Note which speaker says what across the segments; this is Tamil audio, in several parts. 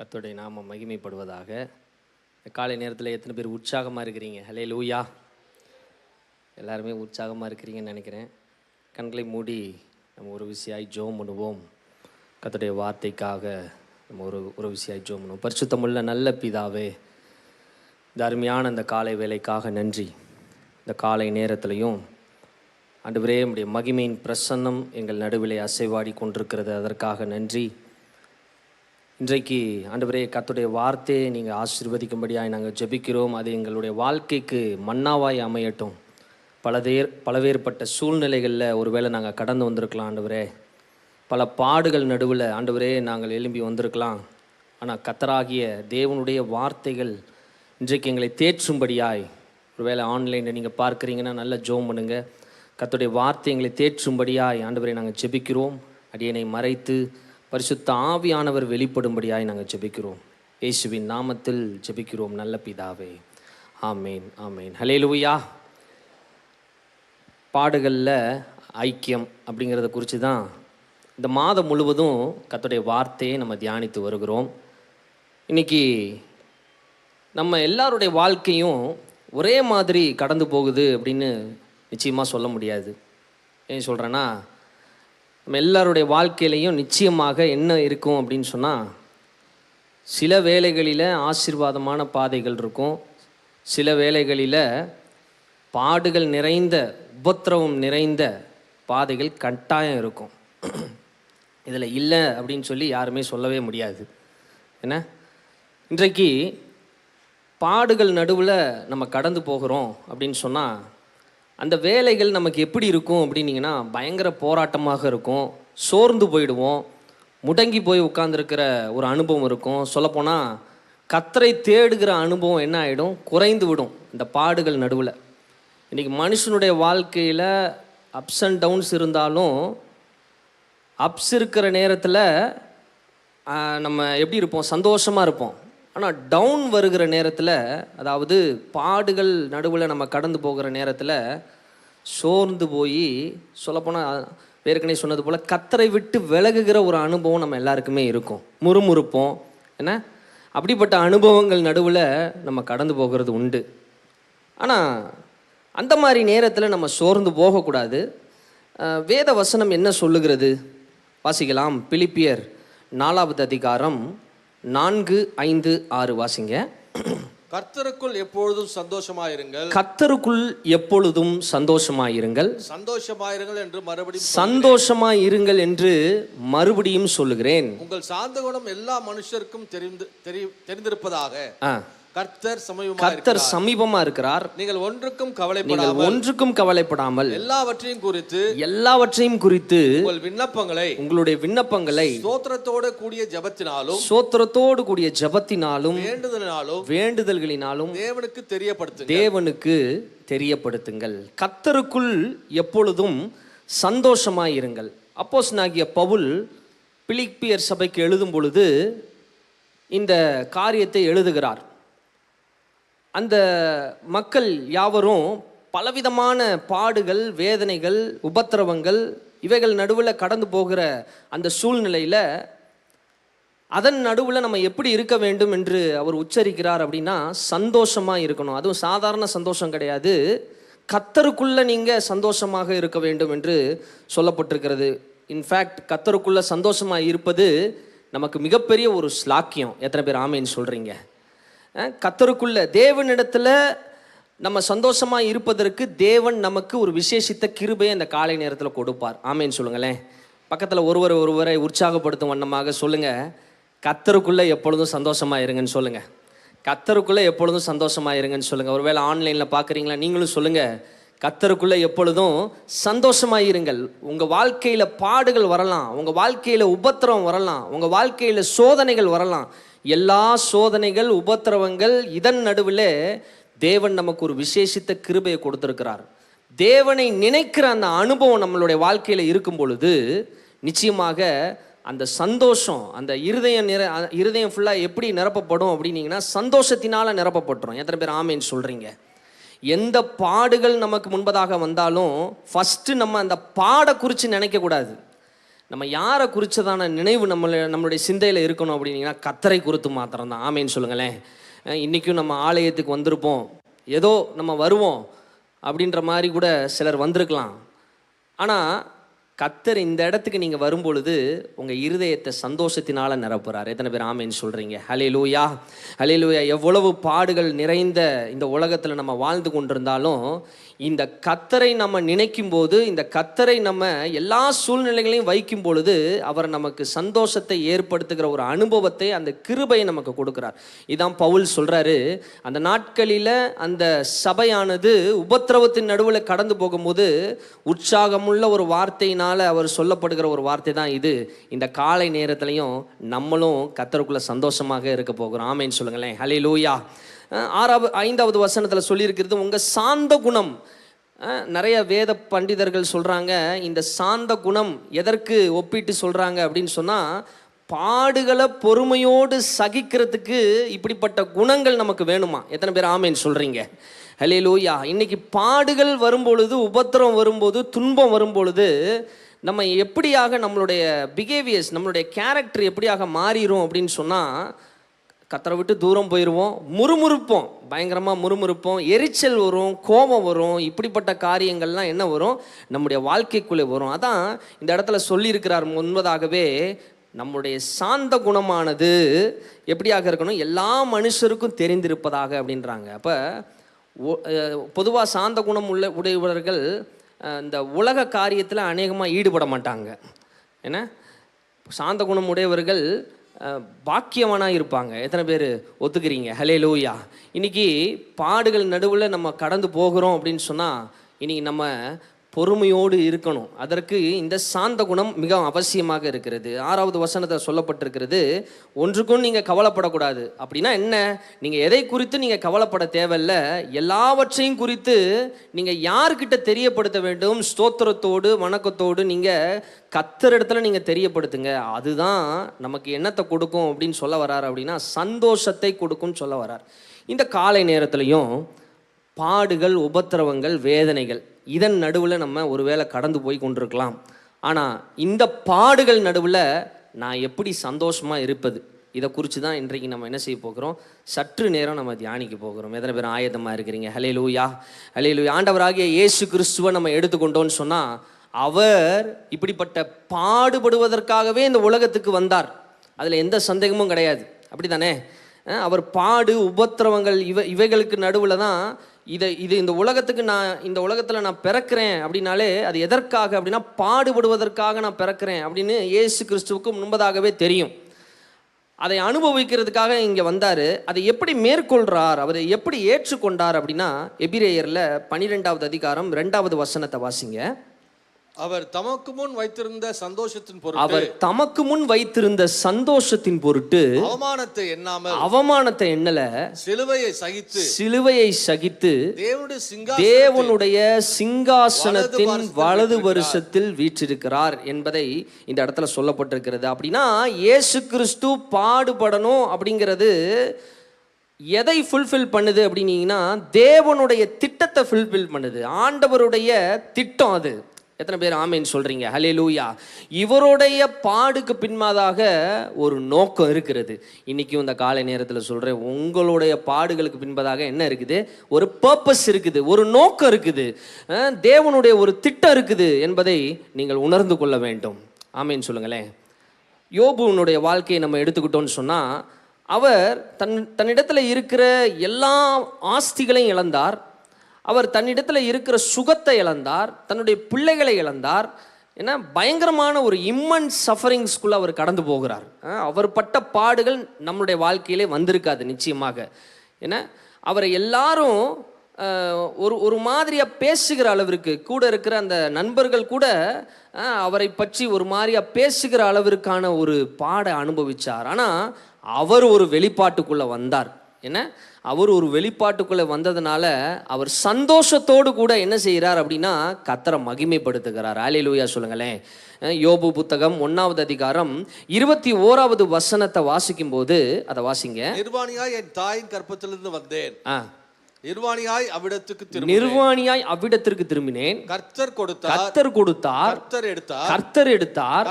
Speaker 1: கர்த்தருடைய நாமம் மகிமைப்படுவதாக. இந்த காலை நேரத்தில் எத்தனை பேர் உற்சாகமாக இருக்கிறீங்க? ஹல்லேலூயா. எல்லாருமே உற்சாகமாக இருக்கிறீங்கன்னு நினைக்கிறேன். கண்களை மூடி நம்ம ஒரு விஷயாய் ஜெபம் பண்ணுவோம். கர்த்தருடைய வார்த்தைக்காக நம்ம ஒரு விஷயாய் ஜெபம் பண்ணுவோம். பரிசுத்தமுள்ள நல்ல பிதாவே, இந்த அருமையான இந்த காலை வேலைக்காக நன்றி. இந்த காலை நேரத்திலையும் ஆண்டவரே, நம்முடைய மகிமையின் பிரசன்னம் எங்கள் நடுவிலே அசைவாடி கொண்டிருக்கிறது, அதற்காக நன்றி. இன்றைக்கு ஆண்டவரே, கர்த்தருடைய வார்த்தையை நீங்கள் ஆசீர்வதிக்கும்படியாய் நாங்கள் ஜெபிக்கிறோம். அது எங்களுடைய வாழ்க்கைக்கு மன்னாவாய் அமையட்டும். பலவேறுபட்ட சூழ்நிலைகளில் ஒருவேளை நாங்கள் கடந்து வந்திருக்கலாம் ஆண்டவரே. பல பாடுகள் நடுவில் ஆண்டவரே நாங்கள் எழும்பி வந்திருக்கலாம். ஆனால் கர்த்தராகிய தேவனுடைய வார்த்தைகள் இன்றைக்கு எங்களை தேற்றும்படியாய், ஒருவேளை ஆன்லைனில் நீங்கள் பார்க்குறீங்கன்னா நல்ல ஜெபம் பண்ணுங்க. கர்த்தருடைய வார்த்தை எங்களை தேற்றும்படியாய் ஆண்டவரே நாங்கள் ஜெபிக்கிறோம். அடியனை மறைத்து பரிசுத்த ஆவியானவர் வெளிப்படும்படியாய் நாங்கள் ஜெபிக்கிறோம். இயேசுவின் நாமத்தில் ஜெபிக்கிறோம் நல்ல பிதாவே, ஆமேன் ஆமேன். ஹல்லேலூயா. பாடுகளில் ஐக்கியம் அப்படிங்கிறத குறித்து தான் இந்த மாதம் முழுவதும் கர்த்தருடைய வார்த்தையை நம்ம தியானித்து வருகிறோம். இன்றைக்கி நம்ம எல்லாருடைய வாழ்க்கையும் ஒரே மாதிரி கடந்து போகுது அப்படின்னு நிச்சயமாக சொல்ல முடியாது. ஏன் சொல்கிறேன்னா, நம்ம எல்லாருடைய வாழ்க்கையிலையும் நிச்சயமாக என்ன இருக்கும் அப்படின்னு சொன்னால், சில வேளைகளில் ஆசீர்வாதமான பாதைகள் இருக்கும், சில வேளைகளில் பாடுகள் நிறைந்த உபத்திரவம் நிறைந்த பாதைகள் கட்டாயம் இருக்கும். இதில் இல்லை அப்படின்னு சொல்லி யாருமே சொல்லவே முடியாது. என்ன, இன்றைக்கு பாடுகள் நடுவில் நம்ம கடந்து போகிறோம் அப்படின்னு சொன்னால், அந்த வேலைகள் நமக்கு எப்படி இருக்கும் அப்படின்னீங்கன்னா, பயங்கர போராட்டமாக இருக்கும். சோர்ந்து போயிடுவோம், முடங்கி போய் உட்கார்ந்துருக்கிற ஒரு அனுபவம் இருக்கும். சொல்லப்போனால் கர்த்தரை தேடுகிற அனுபவம் என்ன ஆகிடும், குறைந்து விடும் இந்த பாடுகள் நடுவில். இன்றைக்கி மனுஷனுடைய வாழ்க்கையில் அப்ஸ் அண்ட் டவுன்ஸ் இருந்தாலும், அப்ஸ் இருக்கிற நேரத்தில் நம்ம எப்படி இருப்போம், சந்தோஷமாக இருப்போம். ஆனால் டவுன் வருகிற நேரத்தில், அதாவது பாடுகள் நடுவில் நம்ம கடந்து போகிற நேரத்தில் சோர்ந்து போய், சொல்லப்போனால் ஏற்கனவே சொன்னது போல் கர்த்தரை விட்டு விலகுகிற ஒரு அனுபவம் நம்ம எல்லாருக்குமே இருக்கும். முறுமுறுப்போம். என்ன, அப்படிப்பட்ட அனுபவங்கள் நடுவில் நம்ம கடந்து போகிறது உண்டு. ஆனால் அந்த மாதிரி நேரத்தில் நம்ம சோர்ந்து போகக்கூடாது. வேத வசனம் என்ன சொல்லுகிறது வாசிக்கலாம். பிலிப்பியர் 4வது அதிகாரம் 4, 5, 6 வாசிங்க.
Speaker 2: கர்த்தருக்குள் எப்பொழுதும் சந்தோஷமாயிருங்கள்.
Speaker 1: கர்த்தருக்குள் எப்பொழுதும் சந்தோஷமாயிருங்கள்.
Speaker 2: சந்தோஷமாயிருங்கள் என்று மறுபடியும்
Speaker 1: சந்தோஷமாயிருங்கள் என்று மறுபடியும் சொல்லுகிறேன்.
Speaker 2: உங்கள் சாந்த குணம் எல்லா மனுஷருக்கும் தெரிந்திருப்பதாக.
Speaker 1: கர்த்தர் சமீபமா இருக்கிறார்.
Speaker 2: நீங்கள் ஒன்றுக்கும் கவலைப்படாமல் எல்லாவற்றையும் குறித்து உங்களுடைய விண்ணப்பங்களை ஸ்தோத்திரத்தோடு கூடிய ஜெபத்தினாலும் வேண்டுதல்களினாலும்
Speaker 1: தேவனுக்கு தெரியப்படுத்துங்கள். கர்த்தருக்குள் எப்பொழுதும் சந்தோஷமாயிருங்கள். அப்போஸ்தலனாகிய பவுல் பிலிப்பியர் சபைக்கு எழுதும் பொழுது இந்த காரியத்தை எழுதுகிறார். அந்த மக்கள் யாவரும் பலவிதமான பாடுகள், வேதனைகள், உபத்திரவங்கள் இவைகள் நடுவில் கடந்து போகிற அந்த சூழ்நிலையில், அதன் நடுவில் நம்ம எப்படி இருக்க வேண்டும் என்று அவர் உச்சரிக்கிறார் அப்படின்னா, சந்தோஷமாக இருக்கணும். அதுவும் சாதாரண சந்தோஷம் கிடையாது, கர்த்தருக்குள்ளே நீங்கள் சந்தோஷமாக இருக்க வேண்டும் என்று சொல்லப்பட்டிருக்கிறது. இன்ஃபேக்ட் கர்த்தருக்குள்ளே சந்தோஷமாக இருப்பது நமக்கு மிகப்பெரிய ஒரு ஸ்லாக்கியம். எத்தனை பேர் ஆமேன்னு சொல்கிறீங்க? கர்த்தருக்குள்ள தேவனிடத்தில் நம்ம சந்தோஷமாக இருப்பதற்கு தேவன் நமக்கு ஒரு விசேஷித்த கிருபையை அந்த காலை நேரத்தில் கொடுப்பார். ஆமேன்னு சொல்லுங்களேன். பக்கத்தில் ஒருவரை உற்சாகப்படுத்தும் வண்ணமாக சொல்லுங்கள், கர்த்தருக்குள்ளே எப்பொழுதும் சந்தோஷமாக இருங்கன்னு சொல்லுங்கள். கர்த்தருக்குள்ளே எப்பொழுதும் சந்தோஷமாக இருங்கன்னு சொல்லுங்கள். ஒருவேளை ஆன்லைனில் பார்க்குறீங்களா, நீங்களும் சொல்லுங்கள், கர்த்தருக்குள்ளே எப்பொழுதும் சந்தோஷமாக இருங்கள். உங்கள் வாழ்க்கையில் பாடுகள் வரலாம், உங்கள் வாழ்க்கையில் உபத்திரவம் வரலாம், உங்கள் வாழ்க்கையில் சோதனைகள் வரலாம். எல்லா சோதனைகள், உபத்திரவங்கள் இதன் நடுவில் தேவன் நமக்கு ஒரு விசேஷித்த கிருபையை கொடுத்திருக்கிறார். தேவனை நினைக்கிற அந்த அனுபவம் நம்மளுடைய வாழ்க்கையில் இருக்கும் பொழுது நிச்சயமாக அந்த சந்தோஷம், அந்த இருதயம் ஃபுல்லாக எப்படி நிரப்பப்படும் அப்படின்னீங்கன்னா, சந்தோஷத்தினால நிரப்பப்பட்டுரும். எத்தனை பேர் ஆமேன்னு சொல்கிறீங்க? எந்த பாடுகள் நமக்கு முன்பதாக வந்தாலும் ஃபஸ்ட்டு நம்ம அந்த பாடை குறித்து நினைக்கக்கூடாது. நம்ம யாரை குறித்ததான நினைவு நம்மளுடைய சிந்தையில் இருக்கணும் அப்படின்னீங்கன்னா கர்த்தரை குறித்து மாத்திரம்தான். ஆமேன்னு சொல்லுங்களேன். இன்றைக்கும் நம்ம ஆலயத்துக்கு வந்திருப்போம், ஏதோ நம்ம வருவோம் அப்படின்ற மாதிரி கூட சிலர் வந்திருக்கலாம். ஆனால் கர்த்தர் இந்த இடத்துக்கு நீங்கள் வரும்பொழுது உங்கள் இருதயத்தை சந்தோஷத்தினால நிரப்புறார். எத்தனை பேர் ஆமேன்னு சொல்கிறீங்க? ஹல்லேலூயா, ஹல்லேலூயா. எவ்வளவு பாடுகள் நிறைந்த இந்த உலகத்தில் நம்ம வாழ்ந்து கொண்டிருந்தாலும் இந்த கர்த்தரை நம்ம நினைக்கும் போது, இந்த கர்த்தரை நம்ம எல்லா சூழ்நிலைகளையும் வைக்கும் பொழுது அவர் நமக்கு சந்தோஷத்தை ஏற்படுத்துகிற ஒரு அனுபவத்தை, அந்த கிருபையை நமக்கு கொடுக்குறார். இதான் பவுல் சொல்கிறாரு, அந்த நாட்களில் அந்த சபையானது உபத்திரவத்தின் நடுவில் கடந்து போகும்போது உற்சாகமுள்ள ஒரு வார்த்தையினால் அவர் சொல்லப்படுகிற ஒரு வார்த்தை தான் இது. இந்த காலை நேரத்துலையும் நம்மளும் கர்த்தருக்குள்ள சந்தோஷமாக இருக்க போகிறோம். ஆமேன்னு சொல்லுங்களேன். ஹல்லேலூயா. 5வது வசனத்தில் சொல்லியிருக்கிறது உங்கள் சாந்த குணம். நிறைய வேத பண்டிதர்கள் சொல்கிறாங்க, இந்த சாந்த குணம் எதற்கு ஒப்பிட்டு சொல்கிறாங்க அப்படின்னு சொன்னால், பாடுகளை பொறுமையோடு சகிக்கிறதுக்கு இப்படிப்பட்ட குணங்கள் நமக்கு வேணுமா? எத்தனை பேர் ஆமேன்னு சொல்கிறீங்க? ஹல்லேலூயா. இன்னைக்கு பாடுகள் வரும்பொழுது, உபத்திரம் வரும்போது, துன்பம் வரும்பொழுது நம்ம எப்படியாக நம்மளுடைய பிஹேவியர்ஸ், நம்மளுடைய கேரக்டர் எப்படியாக மாறிடும் அப்படின்னு சொன்னால், கர்த்தரை விட்டு தூரம் போயிடுவோம், முறுமுறுப்போம், பயங்கரமாக முறுமுறுப்போம், எரிச்சல் வரும், கோபம் வரும். இப்படிப்பட்ட காரியங்கள்லாம் என்ன வரும்? நம்முடைய வாழ்க்கைக்குள்ளே வரும். அதான் இந்த இடத்துல சொல்லியிருக்கிறார் முன்பதாகவே, நம்முடைய சாந்த குணமானது எப்படியாக இருக்கணும்? எல்லா மனுஷருக்கும் தெரிந்திருப்பதாக அப்படின்றாங்க. அப்போ பொதுவாக சாந்த குணம் உடையவர்கள் இந்த உலக காரியத்தில் அநேகமாக ஈடுபட மாட்டாங்க. ஏன்னா சாந்த குணம் உடையவர்கள் பாக்கியவனாக இருப்பாங்க. எத்தனை பேர் ஒத்துக்கிறீங்க? ஹல்லேலூயா. இன்றைக்கி பாடுகள் நடுவில் நம்ம கடந்து போகிறோம் அப்படின்னு சொன்னால் இன்றைக்கி நம்ம பொறுமையோடு இருக்கணும். அதற்கு இந்த சாந்த குணம் மிக அவசியமாக இருக்கிறது. 6வது வசனத்தில் சொல்லப்பட்டிருக்கிறது, ஒன்றுக்கும் நீங்கள் கவலைப்படக்கூடாது. அப்படின்னா என்ன? நீங்கள் எதை குறித்து நீங்கள் கவலைப்பட தேவையில்லை, எல்லாவற்றையும் குறித்து நீங்கள் யார்கிட்ட தெரியப்படுத்த வேண்டும்? ஸ்தோத்திரத்தோடு வணக்கத்தோடு நீங்கள் கர்த்தரிடத்துல நீங்கள் தெரியப்படுத்துங்க. அதுதான் நமக்கு என்னத்தை கொடுக்கும் அப்படின்னு சொல்ல வரார் அப்படின்னா, சந்தோஷத்தை கொடுக்கும்னு சொல்ல வரார். இந்த காலை நேரத்துலையும் பாடுகள், உபத்திரவங்கள், வேதனைகள் இதன் நடுவில் நம்ம ஒருவேளை கடந்து போய் கொண்டிருக்கலாம். ஆனால் இந்த பாடுகள் நடுவில் நான் எப்படி சந்தோஷமாக இருப்பது, இதை குறித்து தான் இன்றைக்கு நம்ம என்ன செய்ய போகிறோம்? சற்று நேரம் நம்ம தியானிக்க போகிறோம். எத்தனை பேர் ஆயத்தமாக இருக்கிறீங்க? ஹல்லேலூயா, ஹல்லேலூயா. ஆண்டவராகிய இயேசு கிறிஸ்துவை நம்ம எடுத்துக்கொண்டோன்னு சொன்னால், அவர் இப்படிப்பட்ட பாடுபடுவதற்காகவே இந்த உலகத்துக்கு வந்தார். அதில் எந்த சந்தேகமும் கிடையாது. அப்படி தானே? அவர் பாடு, உபத்திரவங்கள் இவைகளுக்கு நடுவில் தான் இது இந்த உலகத்துக்கு இந்த உலகத்தில் நான் பிறக்கிறேன் அப்படின்னாலே அது எதற்காக அப்படின்னா, பாடுபடுவதற்காக நான் பிறக்கிறேன் அப்படின்னு இயேசு கிறிஸ்துவுக்கு முன்பதாகவே தெரியும். அதை அனுபவிக்கிறதுக்காக இங்கே வந்தார். அதை எப்படி மேற்கொள்கிறார், அவரை எப்படி ஏற்றுக்கொண்டார் அப்படின்னா, எபிரேயரில் 12வது அதிகாரம் 2வது வசனத்தை வாசிங்க.
Speaker 2: அவர் தமக்கு முன் வைத்திருந்த சந்தோஷத்தின் பொருட்டு,
Speaker 1: அவர் தமக்கு முன் வைத்திருந்த சந்தோஷத்தின் பொருட்டு அவமானத்தை எண்ணல, சிலுவையை சகித்து தேவனுடைய சிங்காசனத்தின் வலது வருஷத்தில் வீற்றிருக்கிறார் என்பதை இந்த இடத்துல சொல்லப்பட்டிருக்கிறது. அப்படின்னா இயேசு கிறிஸ்து பாடுபடணும் அப்படிங்கிறது எதை ஃபுல்ஃபில் பண்ணுது அப்படின்னீங்கன்னா, தேவனுடைய திட்டத்தை ஃபுல்ஃபில் பண்ணுது. ஆண்டவருடைய திட்டம் அது. எத்தனை பேர் ஆமேன்னு சொல்கிறீங்க? ஹல்லேலூயா. இவருடைய பாடுக்கு பின்பாதாக ஒரு நோக்கம் இருக்கிறது. இன்றைக்கும் இந்த காலை நேரத்தில் சொல்கிறேன், உங்களுடைய பாடுகளுக்கு பின்பதாக என்ன இருக்குது? ஒரு பர்பஸ் இருக்குது, ஒரு நோக்கம் இருக்குது, தேவனுடைய ஒரு திட்டம் இருக்குது என்பதை நீங்கள் உணர்ந்து கொள்ள வேண்டும். ஆமேன்னு சொல்லுங்களேன். யோபுனுடைய வாழ்க்கையை நம்ம எடுத்துக்கிட்டோன்னு சொன்னால், அவர் தன்னிடத்தில் இருக்கிற எல்லா ஆஸ்திகளையும் இழந்தார். அவர் தன்னிடத்தில் இருக்கிற சுகத்தை இழந்தார், தன்னுடைய பிள்ளைகளை இழந்தார். ஏன்னா பயங்கரமான ஒரு இம்மன்ஸ் சஃபரிங்ஸ்குள்ளே அவர் கடந்து போகிறார். அவர் பட்ட பாடுகள் நம்மளுடைய வாழ்க்கையிலே வந்திருக்காது நிச்சயமாக. ஏன்னா அவரை எல்லாரும் ஒரு மாதிரியாக பேசுகிற அளவிற்கு, கூட இருக்கிற அந்த நண்பர்கள் கூட அவரை பற்றி ஒரு மாதிரியாக பேசுகிற அளவிற்கான ஒரு பாடை அனுபவித்தார். ஆனால் அவர் ஒரு வெளிப்பாட்டுக்குள்ளே வந்தார். என்ன? அவர் ஒரு வெளிப்பாட்டுக்குள்ளே வந்ததுனால அவர் சந்தோஷத்தோடு கூட என்ன செய்கிறார் அப்படின்னா, கர்த்தரை மகிமைப்படுத்துகிறார். ஹல்லேலூயா சொல்லுங்களேன். யோபு புத்தகம் 1வது அதிகாரம் 21வது வசனத்தை வாசிக்கும் போது, அதை வாசிங்க.
Speaker 2: நிர்வாணியா என் தாயின் கற்பத்திலிருந்து வந்தேன், நிர்வாணியாய் அவ்விடத்துக்கு
Speaker 1: திரும்பினேன்.
Speaker 2: கர்த்தர் கொடுத்தார்,
Speaker 1: கர்த்தர் கொடுத்தார்,
Speaker 2: கர்த்தர் எடுத்தார்,
Speaker 1: கர்த்தர் எடுத்தார்,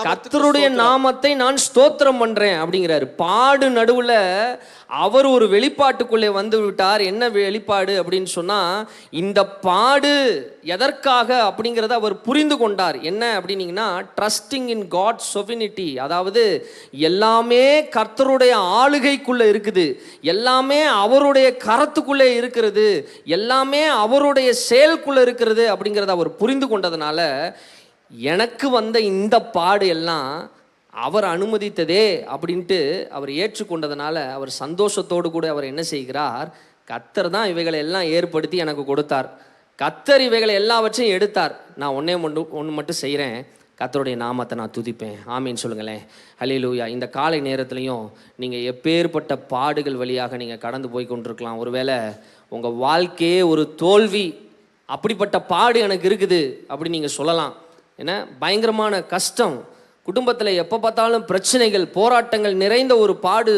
Speaker 2: கர்த்தருடைய
Speaker 1: நாமத்தை நான் ஸ்தோத்திரம் பண்றேன் அப்படிங்கிறாரு. பாடு நடுவுல அவர் ஒரு வெளிப்பாட்டுக்குள்ளே வந்து விட்டார். என்ன வெளிப்பாடு அப்படின்னு சொன்னா, இந்த பாடு எதற்காக அப்படிங்கிறத அவர் புரிந்து கொண்டார். என்ன அப்படின்னீங்கன்னா, ட்ரஸ்டிங் இன் காட் சொவினிட்டி, அதாவது எல்லாமே கர்த்தருடைய ஆளுகைக்குள்ள இருக்குது, எல்லாமே அவருடைய கரத்துக்குள்ளே இருக்கிறது, எல்லாமே அவருடைய செயலுக்குள்ள இருக்கிறது அப்படிங்கிறத அவர் புரிந்து கொண்டதுனால, எனக்கு வந்த இந்த பாடு எல்லாம் அவர் அனுமதித்ததே அப்படின்ட்டு அவர் ஏற்றுக்கொண்டதுனால அவர் சந்தோஷத்தோடு கூட அவர் என்ன செய்கிறார், கர்த்தர் தான் இவைகளை எல்லாம் ஏற்படுத்தி எனக்கு கொடுத்தார், கர்த்தர் இவைகளை எல்லாவற்றையும் எடுத்தார், நான் ஒன்று மட்டும் செய்கிறேன், கர்த்தருடைய நாமத்தை நான் துதிப்பேன். ஆமீன் சொல்லுங்களேன். ஹல்லேலூயா. இந்த காலை நேரத்துலையும் நீங்கள் எப்பேற்பட்ட பாடுகள் வழியாக நீங்கள் கடந்து போய் கொண்டிருக்கலாம். ஒருவேளை உங்கள் வாழ்க்கையே ஒரு தோல்வி, அப்படிப்பட்ட பாடு எனக்கு இருக்குது அப்படி நீங்கள் சொல்லலாம். ஏன்னா பயங்கரமான கஷ்டம், குடும்பத்தில் எப்போ பார்த்தாலும் பிரச்சனைகள், போராட்டங்கள் நிறைந்த ஒரு பாடு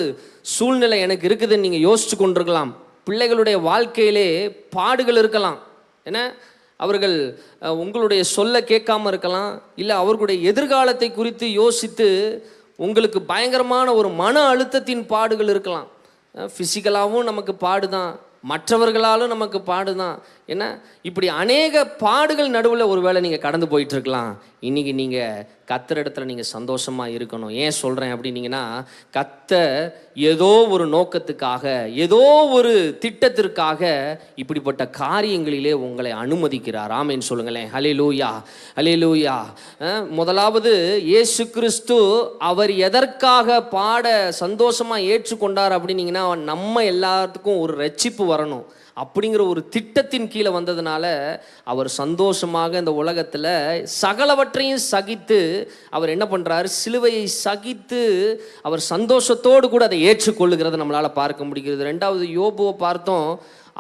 Speaker 1: சூழ்நிலை எனக்கு இருக்குதுன்னு நீங்கள் யோசிச்சு கொண்டிருக்கலாம். பிள்ளைகளுடைய வாழ்க்கையிலே பாடுகள் இருக்கலாம். ஏன்னா அவர்கள் உங்களுடைய சொல்ல கேட்காம இருக்கலாம், இல்லை அவர்களுடைய எதிர்காலத்தை குறித்து யோசித்து உங்களுக்கு பயங்கரமான ஒரு மன அழுத்தத்தின் பாடுகள் இருக்கலாம். ஃபிசிக்கலாகவும் நமக்கு பாடு தான், மற்றவர்களாலும் நமக்கு பாடு தான். ஏன்னா இப்படி அநேக பாடுகள் நடுவில் ஒரு வேளை நீங்கள் கடந்து போயிட்டு இருக்கலாம். இன்றைக்கி நீங்கள் கர்த்தர் இடத்துல நீங்கள் சந்தோஷமாக இருக்கணும். ஏன் சொல்கிறேன் அப்படின்னீங்கன்னா, கர்த்தர் ஏதோ ஒரு நோக்கத்துக்காக, ஏதோ ஒரு திட்டத்திற்காக இப்படிப்பட்ட காரியங்களிலே உங்களை அனுமதிக்கிறார். ஆமேன்னு சொல்லுங்களேன். ஹல்லேலூயா, ஹல்லேலூயா. முதலாவது இயேசு கிறிஸ்து அவர் எதற்காக பாட சந்தோஷமாக ஏற்றுக்கொண்டார் அப்படின்னீங்கன்னா, நம்ம எல்லாத்துக்கும் ஒரு ரட்சிப்பு வரணும் அப்படிங்கிற ஒரு திட்டத்தின் கீழே வந்ததுனால அவர் சந்தோஷமாக இந்த உலகத்தில் சகலவற்றையும் சகித்து அவர் என்ன பண்ணுறாரு, சிலுவையை சகித்து அவர் சந்தோஷத்தோடு கூட அதை ஏற்றுக்கொள்ளுகிறத நம்மளால் பார்க்க முடிகிறது. ரெண்டாவது யோபுவை பார்த்தோம்.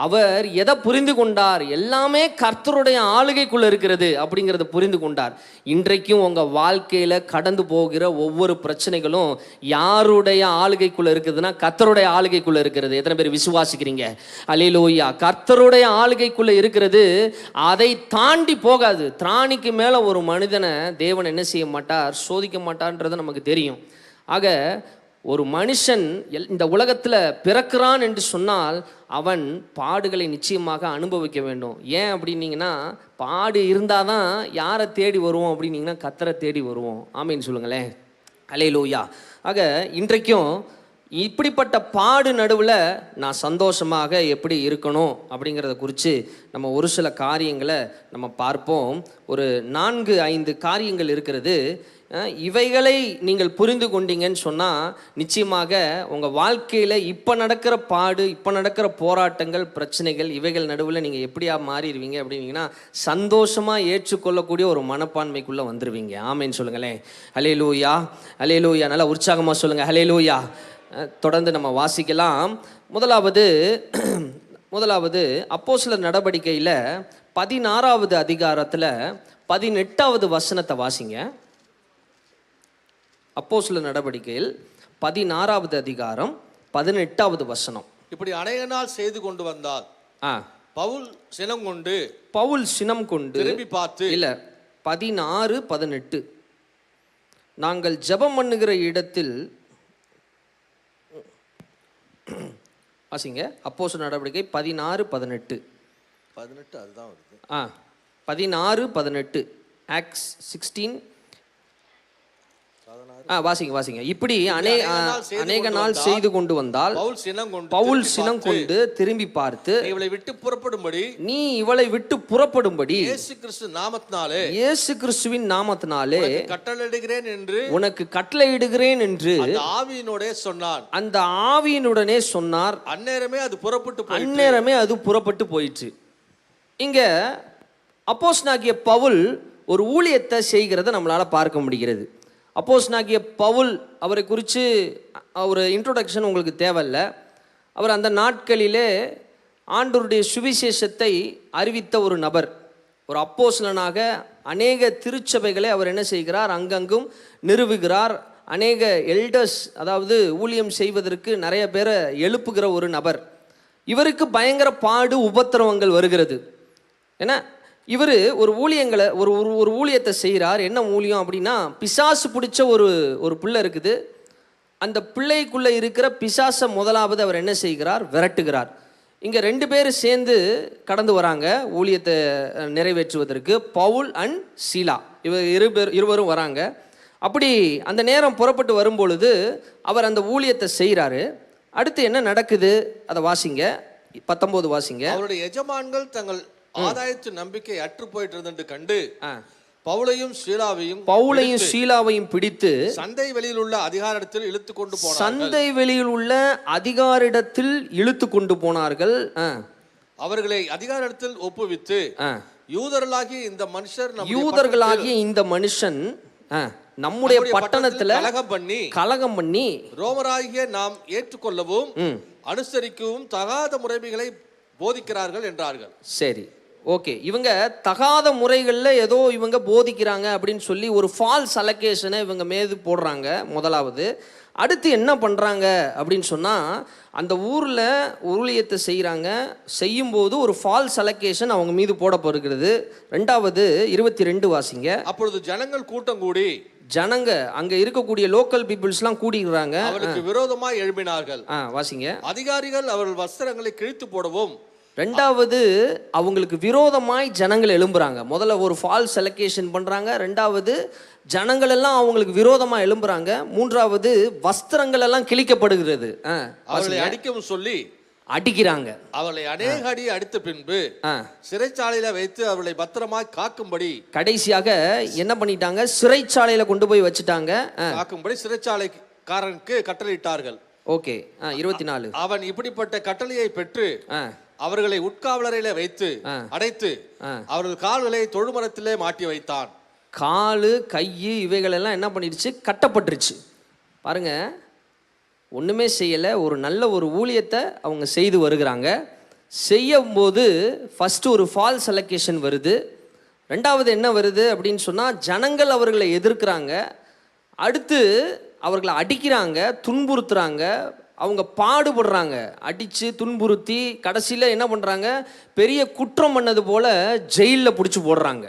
Speaker 1: அவர் எதை புரிந்து கொண்டார், எல்லாமே கர்த்தருடைய ஆளுகைக்குள்ளே இருக்கிறது அப்படிங்கிறத புரிந்து கொண்டார். இன்றைக்கும் உங்கள் வாழ்க்கையில் கடந்து போகிற ஒவ்வொரு பிரச்சனைகளும் யாருடைய ஆளுகைக்குள்ளே இருக்குதுன்னா, கர்த்தருடைய ஆளுகைக்குள்ளே இருக்கிறது. எத்தனை பேர் விசுவாசிக்கிறீங்க? அல்லேலூயா. கர்த்தருடைய ஆளுகைக்குள்ளே இருக்கிறது, அதை தாண்டி போகாது. திராணிக்கு மேலே ஒரு மனிதனை தேவன் என்ன செய்ய மாட்டார், சோதிக்க மாட்டார்ன்றது நமக்கு தெரியும். ஆக ஒரு மனுஷன் இந்த உலகத்தில் பிறக்கிறான் என்று சொன்னால் அவன் பாடுகளை நிச்சயமாக அனுபவிக்க வேண்டும். ஏன் அப்படின்னீங்கன்னா, பாடு இருந்தால் தான் யாரை தேடி வருவோம் அப்படின்னீங்கன்னா, கர்த்தரை தேடி வருவோம். ஆமீன் சொல்லுங்களேன். அல்லேலூயா. ஆக இன்றைக்கும் இப்படிப்பட்ட பாடு நடுவில் நான் சந்தோஷமாக எப்படி இருக்கணும் அப்படிங்கிறத குறித்து நம்ம ஒரு சில காரியங்களை நம்ம பார்ப்போம். ஒரு 4-5 காரியங்கள் இருக்கிறது. இவைகளை நீங்கள் புரிந்து கொண்டீங்கன்னு சொன்னால் நிச்சயமாக உங்கள் வாழ்க்கையில் இப்போ நடக்கிற பாடு, இப்போ நடக்கிற போராட்டங்கள், பிரச்சனைகள், இவைகள் நடுவில் நீங்கள் எப்படியா மாறிடுவீங்க அப்படின்னீங்கன்னா, சந்தோஷமாக ஏற்றுக்கொள்ளக்கூடிய ஒரு மனப்பான்மைக்குள்ளே வந்துடுவீங்க. ஆமேன்னு சொல்லுங்களேன். ஹல்லேலூயா, ஹல்லேலூயா. நல்லா உற்சாகமாக சொல்லுங்கள் ஹல்லேலூயா. தொடர்ந்து நம்ம வாசிக்கலாம். முதலாவது அப்போஸ்தலர் நடவடிக்கையில் 16வது அதிகாரத்தில் 18வது வசனத்தை வாசிங்க. அப்போஸ்தலர் நடவடிக்கையில் 16வது அதிகாரம் 18வது வசனம்.
Speaker 2: இப்படி அநேக நாள் செய்து கொண்டு வந்தால் பவுல் சினம் கொண்டு திரும்பி பார்த்து,
Speaker 1: இல்ல 16-18 நாங்கள் ஜெபம் பண்ணுகிற இடத்தில் வாசிங்க. அப்போஸ்தலர் நடவடிக்கை 16-18
Speaker 2: அதுதான் வருது.
Speaker 1: 16-18 ஆக்ட்ஸ் 16 வாசிங்க. இப்படி அநேக நாள் செய்து கொண்டு வந்தால் பவுல் சினம் கொண்டு திரும்பி பார்த்து, நீ இவளை விட்டு புறப்படும்படி இயேசு கிறிஸ்துவின் நாமத்தினாலே உனக்கு கட்டளையிடுகிறேன் என்று அந்த ஆவியினுடனே சொன்னார். அந்நேரமே அது புறப்பட்டு போயிற்று. இங்க அப்போஸ்தலனாகிய பவுல் ஒரு ஊழியத்தை செய்கிறத நம்மளால பார்க்க முடிகிறது. அப்போஸ்தலனாகிய பவுல் அவரை குறித்து ஒரு இன்ட்ரோடக்ஷன் உங்களுக்கு தேவையில்லை. அவர் அந்த நாட்களிலே ஆண்டவருடைய சுவிசேஷத்தை அறிவித்த ஒரு நபர், ஒரு அப்போஸ்தலனாக அநேக திருச்சபைகளை அவர் என்ன செய்கிறார், அங்கங்கும் நிறுவுகிறார். அநேக எல்டர்ஸ், அதாவது ஊழியம் செய்வதற்கு நிறைய பேரை எழுப்புகிற ஒரு நபர். இவருக்கு பயங்கர பாடு உபத்திரவங்கள் வருகிறது. ஏன்னா இவர் ஒரு ஊழியங்களை ஒரு ஒரு ஊழியத்தை செய்கிறார். என்ன ஊழியம் அப்படின்னா, பிசாசு பிடிச்ச ஒரு பிள்ளை இருக்குது. அந்த பிள்ளைக்குள்ளே இருக்கிற பிசாசை முதலாவது அவர் என்ன செய்கிறார்? விரட்டுகிறார். இங்கே 2 பேர் சேர்ந்து கடந்து வராங்க ஊழியத்தை நிறைவேற்றுவதற்கு. பவுல் அண்ட் சீலா இருவரும் வராங்க. அப்படி அந்த நேரம் புறப்பட்டு வரும்பொழுது அவர் அந்த ஊழியத்தை செய்கிறாரு. அடுத்து என்ன நடக்குது அதை வாசிங்க, 19 வாசிங்க.
Speaker 2: அவருடைய எஜமான்கள் தங்கள் ஆதாயத்து நம்பிக்கை அற்று போயிட்டு இருந்தது கண்டு பவுலையும் சீலாவையும் பிடித்து சந்தை வெளியில் உள்ள அதிகாரத்தில் இழுத்து கொண்டு போனார்கள்.
Speaker 1: சந்தை வெளியில் உள்ள அதிகாரிடத்தில் இழுத்து கொண்டு போனார்கள்.
Speaker 2: அவர்களை அதிகாரத்தில் ஒப்புவித்து யூதர்களாகிய இந்த மனுஷன்
Speaker 1: நம்முடைய பட்டணத்துல
Speaker 2: கலகம் பண்ணி ரோமராகிய நாம் ஏற்றுக்கொள்ளவும் அனுசரிக்கவும் தகாத முறைமைகளை போதிக்கிறார்கள் என்றார்கள்.
Speaker 1: சரி, ஓகே. இவங்க தகாத முறைகளில் ஏதோ இவங்க போதிக்கிறாங்க அப்படின்னு சொல்லி ஒரு ஃபால்ஸ் அலோகேஷனை இவங்க மீது போடுறாங்க முதலாவது. அடுத்து என்ன பண்ணுறாங்க அப்படின்னு சொன்னால், அந்த ஊரில் ஊழியத்தை செய்யும்போது ஒரு ஃபால்ஸ் அலோகேஷன் அவங்க மீது போடப்படுகிறது. 2வது 22 வாசிங்க.
Speaker 2: அப்பொழுது ஜனங்கள் கூட்டம் கூடி
Speaker 1: அங்க இருக்கக்கூடிய லோக்கல் பீப்புள்ஸ்லாம் கூடிக்கிறாங்க.
Speaker 2: அவருக்கு விரோதமாக எழுப்பினார்கள்.
Speaker 1: வாசிங்க.
Speaker 2: அதிகாரிகள் அவர்கள் வஸ்திரங்களை கிழித்து போடவும்.
Speaker 1: 2வது அவங்களுக்கு விரோதமாய் ஜனங்கள் எழும்புறாங்க. முதல்ல ஒரு ஃபால்ஸ் அலோகேஷன் பண்றாங்க. 2வது ஜனங்கள் எல்லாம் அவங்களுக்கு விரோதமா எழும்புறாங்க. 3வது வஸ்திரங்கள் எல்லாம் கிழிக்கப்படுகிறது.
Speaker 2: அவர்களை அடிக்கவும் சொல்லி
Speaker 1: அடிக்கிறாங்க.
Speaker 2: அவளை அநேக அடி அடித்த பின்பு சிறைச்சாலையில வைத்து அவளை பத்திரமாய் காக்கும்படி
Speaker 1: கடைசியாக என்ன பண்ணிட்டாங்க? சிறைச்சாலையில கொண்டு போய் வச்சுட்டாங்க.
Speaker 2: காக்கும்படி சிறைச்சாலைக்காரனுக்கு கட்டளையிட்டார்கள்.
Speaker 1: ஓகே. 24
Speaker 2: அவன் இப்படிப்பட்ட கட்டளையை பெற்று அவர்களை உட்காவலரையில வைத்து அடைத்து அவர்கள் கால்களை தொழுமரத்திலே மாட்டி வைத்தான்.
Speaker 1: காலு கை இவைகள் எல்லாம் என்ன பண்ணிடுச்சு? கட்டப்பட்டுருச்சு. பாருங்க, ஒன்றுமே செய்யலை. ஒரு நல்ல ஒரு ஊழியத்தை அவங்க செய்து வருகிறாங்க. செய்யும்போது ஃபஸ்ட்டு ஒரு ஃபால்ஸ் அலோகேஷன் வருது. 2வது என்ன வருது அப்படின்னு சொன்னால், ஜனங்கள் அவர்களை எதிர்க்கிறாங்க. அடுத்து அவர்களை அடிக்கிறாங்க, துன்புறுத்துறாங்க, அவங்க பாடுபடுறாங்க. அடித்து துன்புறுத்தி கடைசியில் என்ன பண்ணுறாங்க? பெரிய குற்றம் பண்ணது போல் ஜெயிலில் பிடிச்சி போடுறாங்க.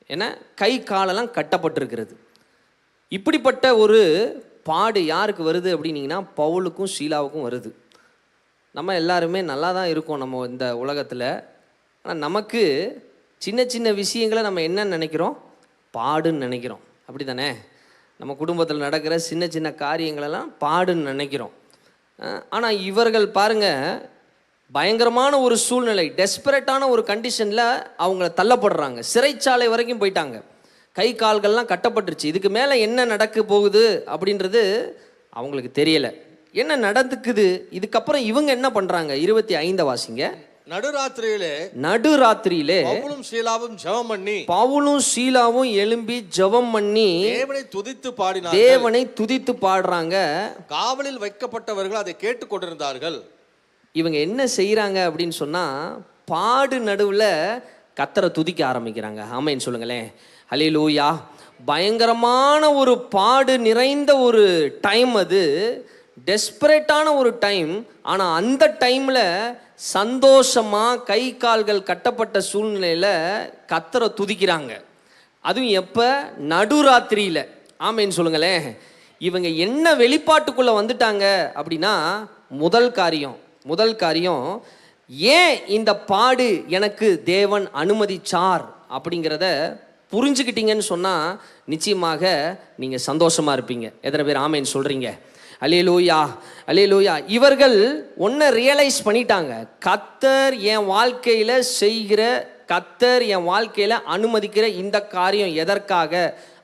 Speaker 1: ஏன்னா கை காலெல்லாம் கட்டப்பட்டிருக்கிறது. இப்படிப்பட்ட ஒரு பாடு யாருக்கு வருது அப்படின்னீங்கன்னா, பவுலுக்கும் சீலாவுக்கும் வருது. நம்ம எல்லாருமே நல்லா தான் இருக்கோம் நம்ம இந்த உலகத்தில். ஆனால் நமக்கு சின்ன சின்ன விஷயங்களை நம்ம என்ன நினைக்கிறோம்? பாடுன்னு நினைக்கிறோம். அப்படி தானே? நம்ம குடும்பத்தில் நடக்கிற சின்ன சின்ன காரியங்களெல்லாம் பாடுன்னு நினைக்கிறோம். ஆனால் இவர்கள் பாருங்கள், பயங்கரமான ஒரு சூழ்நிலை, டெஸ்பரேட்டான ஒரு கண்டிஷனில் அவங்கள தள்ளப்படுறாங்க. சிறைச்சாலை வரைக்கும் போயிட்டாங்க. கை கால்கள்லாம் கட்டப்பட்டுருச்சு. இதுக்கு மேலே என்ன நடக்க போகுது அப்படின்றது அவங்களுக்கு தெரியலை. என்ன நடந்துக்குது இதுக்கப்புறம்? இவங்க என்ன பண்ணுறாங்க? 25 வாசிங்க.
Speaker 2: நடுராத்திரியிலே
Speaker 1: பவுலும் சீலாவும் எழும்பி ஜெபம் பண்ணி தேவனை துதித்து பாடுறாங்க.
Speaker 2: காவலில் வைக்கப்பட்டவர்கள் அதை கேட்டு கொண்டிருந்தார்கள்.
Speaker 1: இவங்க என்ன செய்யறாங்க அப்படின்னு சொன்னா, பாடு நடுவில் கர்த்தரை துதிக்க ஆரம்பிக்கிறாங்க. ஆமென் சொல்லுங்களேன். ஹல்லேலூயா. பயங்கரமான ஒரு பாடு நிறைந்த ஒரு டைம் அது, டெஸ்பரேட்டான ஒரு டைம். ஆனால் அந்த டைமில் சந்தோஷமாக கை கால்கள் கட்டப்பட்ட சூழ்நிலையில் கர்த்தரை துதிக்கிறாங்க. அதுவும் எப்போ? நடுராத்திரியில். ஆமென் சொல்லுங்களேன். இவங்க என்ன வெளிப்பாட்டுக்குள்ளே வந்துட்டாங்க அப்படின்னா, முதல் காரியம் ஏன் இந்த பாடு எனக்கு தேவன் அனுமதிச்சார் அப்படிங்கிறத புரிஞ்சுக்கிட்டீங்கன்னு சொன்னால் நிச்சயமாக நீங்கள் சந்தோஷமாக இருப்பீங்க. எத்தனை பேர் ஆமென் சொல்கிறீங்க? அல்லேலூயா, அல்லேலூயா. இவர்கள் ஒன்றை ரியலைஸ் பண்ணிட்டாங்க. கர்த்தர் என் வாழ்க்கையில் செய்கிற, கர்த்தர் என் வாழ்க்கையில் அனுமதிக்கிற இந்த காரியம் எதற்காக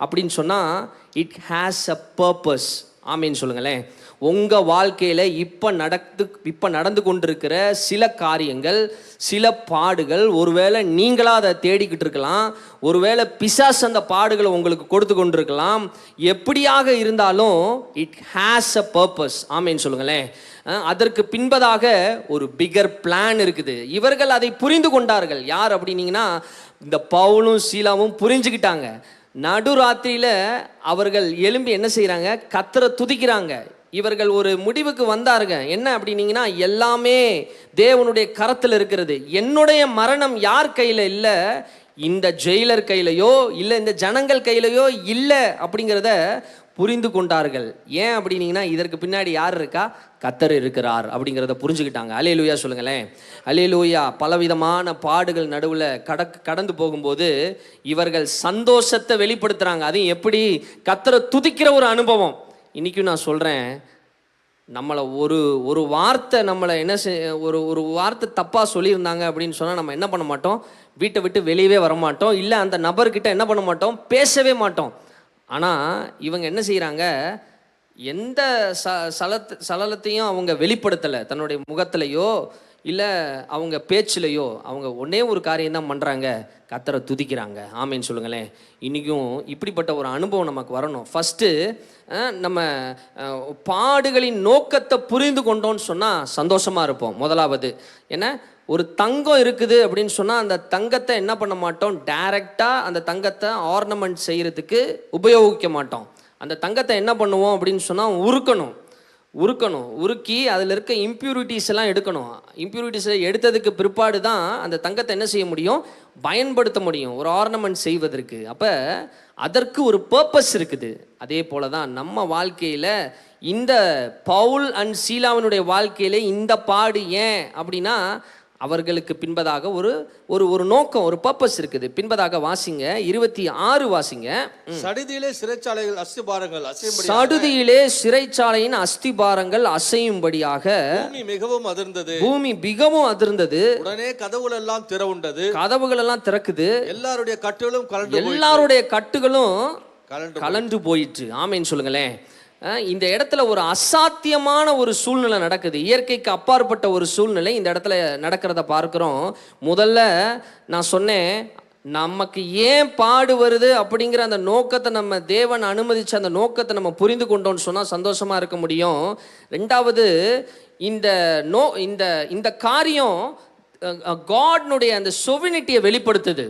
Speaker 1: அப்படின்னு சொன்னால், இட் ஹேஸ் அ பர்பஸ். ஆமென் சொல்லுங்களேன். உங்கள் வாழ்க்கையில் இப்போ நடந்து கொண்டிருக்கிற சில காரியங்கள், சில பாடுகள், ஒருவேளை நீங்களாக அதை தேடிக்கிட்டு இருக்கலாம், ஒருவேளை பிசாசு அந்த பாடுகளை உங்களுக்கு கொடுத்து கொண்டிருக்கலாம். எப்படியாக இருந்தாலும் இட் ஹேஸ் அ பர்பஸ். ஆமென் சொல்லுங்களேன். அதற்கு பின்பதாக ஒரு பிகர் பிளான் இருக்குது. இவர்கள் அதை புரிந்து கொண்டார்கள். யார் அப்படின்னீங்கன்னா, இந்த பவுலும் சீலாவும் புரிஞ்சுக்கிட்டாங்க. நடுராத்திரியில் அவர்கள் எழும்பி என்ன செய்கிறாங்க? கர்த்தரை துதிக்கிறாங்க. இவர்கள் ஒரு முடிவுக்கு வந்தாருங்க. என்ன அப்படின்னீங்கன்னா, எல்லாமே தேவனுடைய கரத்தில் இருக்கிறது. என்னுடைய மரணம் யார் கையில் இல்லை, இந்த ஜெயிலர் கையிலையோ இல்லை இந்த ஜனங்கள் கையிலையோ இல்லை அப்படிங்கிறத புரிந்து கொண்டார்கள். ஏன் அப்படின்னீங்கன்னா, இதற்கு பின்னாடி யார் இருக்கா, கர்த்தர் இருக்கிறார் அப்படிங்கிறத புரிஞ்சுக்கிட்டாங்க. அல்லேலூயா சொல்லுங்களேன். அல்லேலூயா. பலவிதமான பாடுகள் நடுவில் கடந்து போகும்போது இவர்கள் சந்தோஷத்தை வெளிப்படுத்துகிறாங்க. அதையும் எப்படி, கர்த்தரை துதிக்கிற ஒரு அனுபவம். இன்றைக்கும் நான் சொல்கிறேன், நம்மளை ஒரு வார்த்தை நம்மளை ஒரு வார்த்தை தப்பாக சொல்லியிருந்தாங்க அப்படின்னு சொன்னால் நம்ம என்ன பண்ண மாட்டோம், வீட்டை விட்டு வெளியவே வரமாட்டோம், இல்லை அந்த நபர்கிட்ட என்ன பண்ண மாட்டோம், பேசவே மாட்டோம். ஆனால் இவங்க என்ன செய்கிறாங்க, எந்த சலனத்தையும் அவங்க வெளிப்படுத்தலை, தன்னுடைய முகத்திலையோ இல்லை அவங்க பேச்சிலையோ. அவங்க ஒன்றே ஒரு காரியம் தான் பண்ணுறாங்க, கர்த்தரை துதிக்கிறாங்க. ஆமேன்னு சொல்லுங்களேன். இன்றைக்கும் இப்படிப்பட்ட ஒரு அனுபவம் நமக்கு வரணும். ஃபஸ்ட்டு நம்ம பாடுகளின் நோக்கத்தை புரிந்து கொண்டோன்னு சொன்னால் சந்தோஷமாக இருப்போம். முதலாவது என்ன, ஒரு தங்கம் இருக்குது அப்படின்னு சொன்னால் அந்த தங்கத்தை என்ன பண்ண மாட்டோம், டைரெக்டாக அந்த தங்கத்தை ஆர்னமெண்ட் செய்கிறதுக்கு உபயோகிக்க மாட்டோம். அந்த தங்கத்தை என்ன பண்ணுவோம் அப்படின்னு சொன்னால் உருக்கி அதில் இருக்க இம்ப்யூரிட்டிஸ் எல்லாம் எடுக்கணும். இம்ப்யூரிட்டிஸை எடுத்ததுக்கு பிற்பாடு தான் அந்த தங்கத்தை என்ன செய்ய முடியும், பயன்படுத்த முடியும் ஒரு ஆர்னமெண்ட் செய்வதற்கு. அப்போ அதற்கு ஒரு பர்பஸ் இருக்குது. அதே போல தான் நம்ம வாழ்க்கையில் இந்த பவுல் அண்ட் சீலாவினுடைய வாழ்க்கையில் இந்த பாடு ஏன் அப்படின்னா, அவர்களுக்கு பின்பதாக ஒரு நோக்கம், ஒரு பர்பஸ் இருக்குது. பின்பதாக வாசிங்க, 26 வாசிங்க.
Speaker 2: சடுதியிலே சிறைச்சாலைகள் அஸ்திபாரங்கள் அசையும்படியாக,
Speaker 1: சடுதியிலே சிறைச்சாலையின் அஸ்திபாரங்கள் அசையும்படியாக பூமி மிகவும் அதிர்ந்தது.
Speaker 2: உடனே கதவுகள் எல்லாம் திறவுண்டது,
Speaker 1: கதவுகள் எல்லாம் திறக்குது,
Speaker 2: எல்லாருடைய
Speaker 1: கட்டுகளும் கலண்டு போயிற்று. ஆமேன்னு சொல்லுங்களேன். இந்த இடத்துல ஒரு அசாத்தியமான ஒரு சூழ்நிலை நடக்குது. இயற்கைக்கு அப்பாற்பட்ட ஒரு சூழ்நிலை இந்த இடத்துல நடக்கிறத பார்க்கிறோம். முதல்ல நான் சொன்னேன், நமக்கு ஏன் பாடு வருது அப்படிங்கிற அந்த நோக்கத்தை நம்ம தேவன் அனுமதிச்ச அந்த நோக்கத்தை நம்ம புரிந்து கொண்டோம்னு சொன்னால் சந்தோஷமா இருக்க முடியும். ரெண்டாவது, இந்த காரியம் காட்னுடைய அந்த சொவினிட்டியை வெளிப்படுத்துது.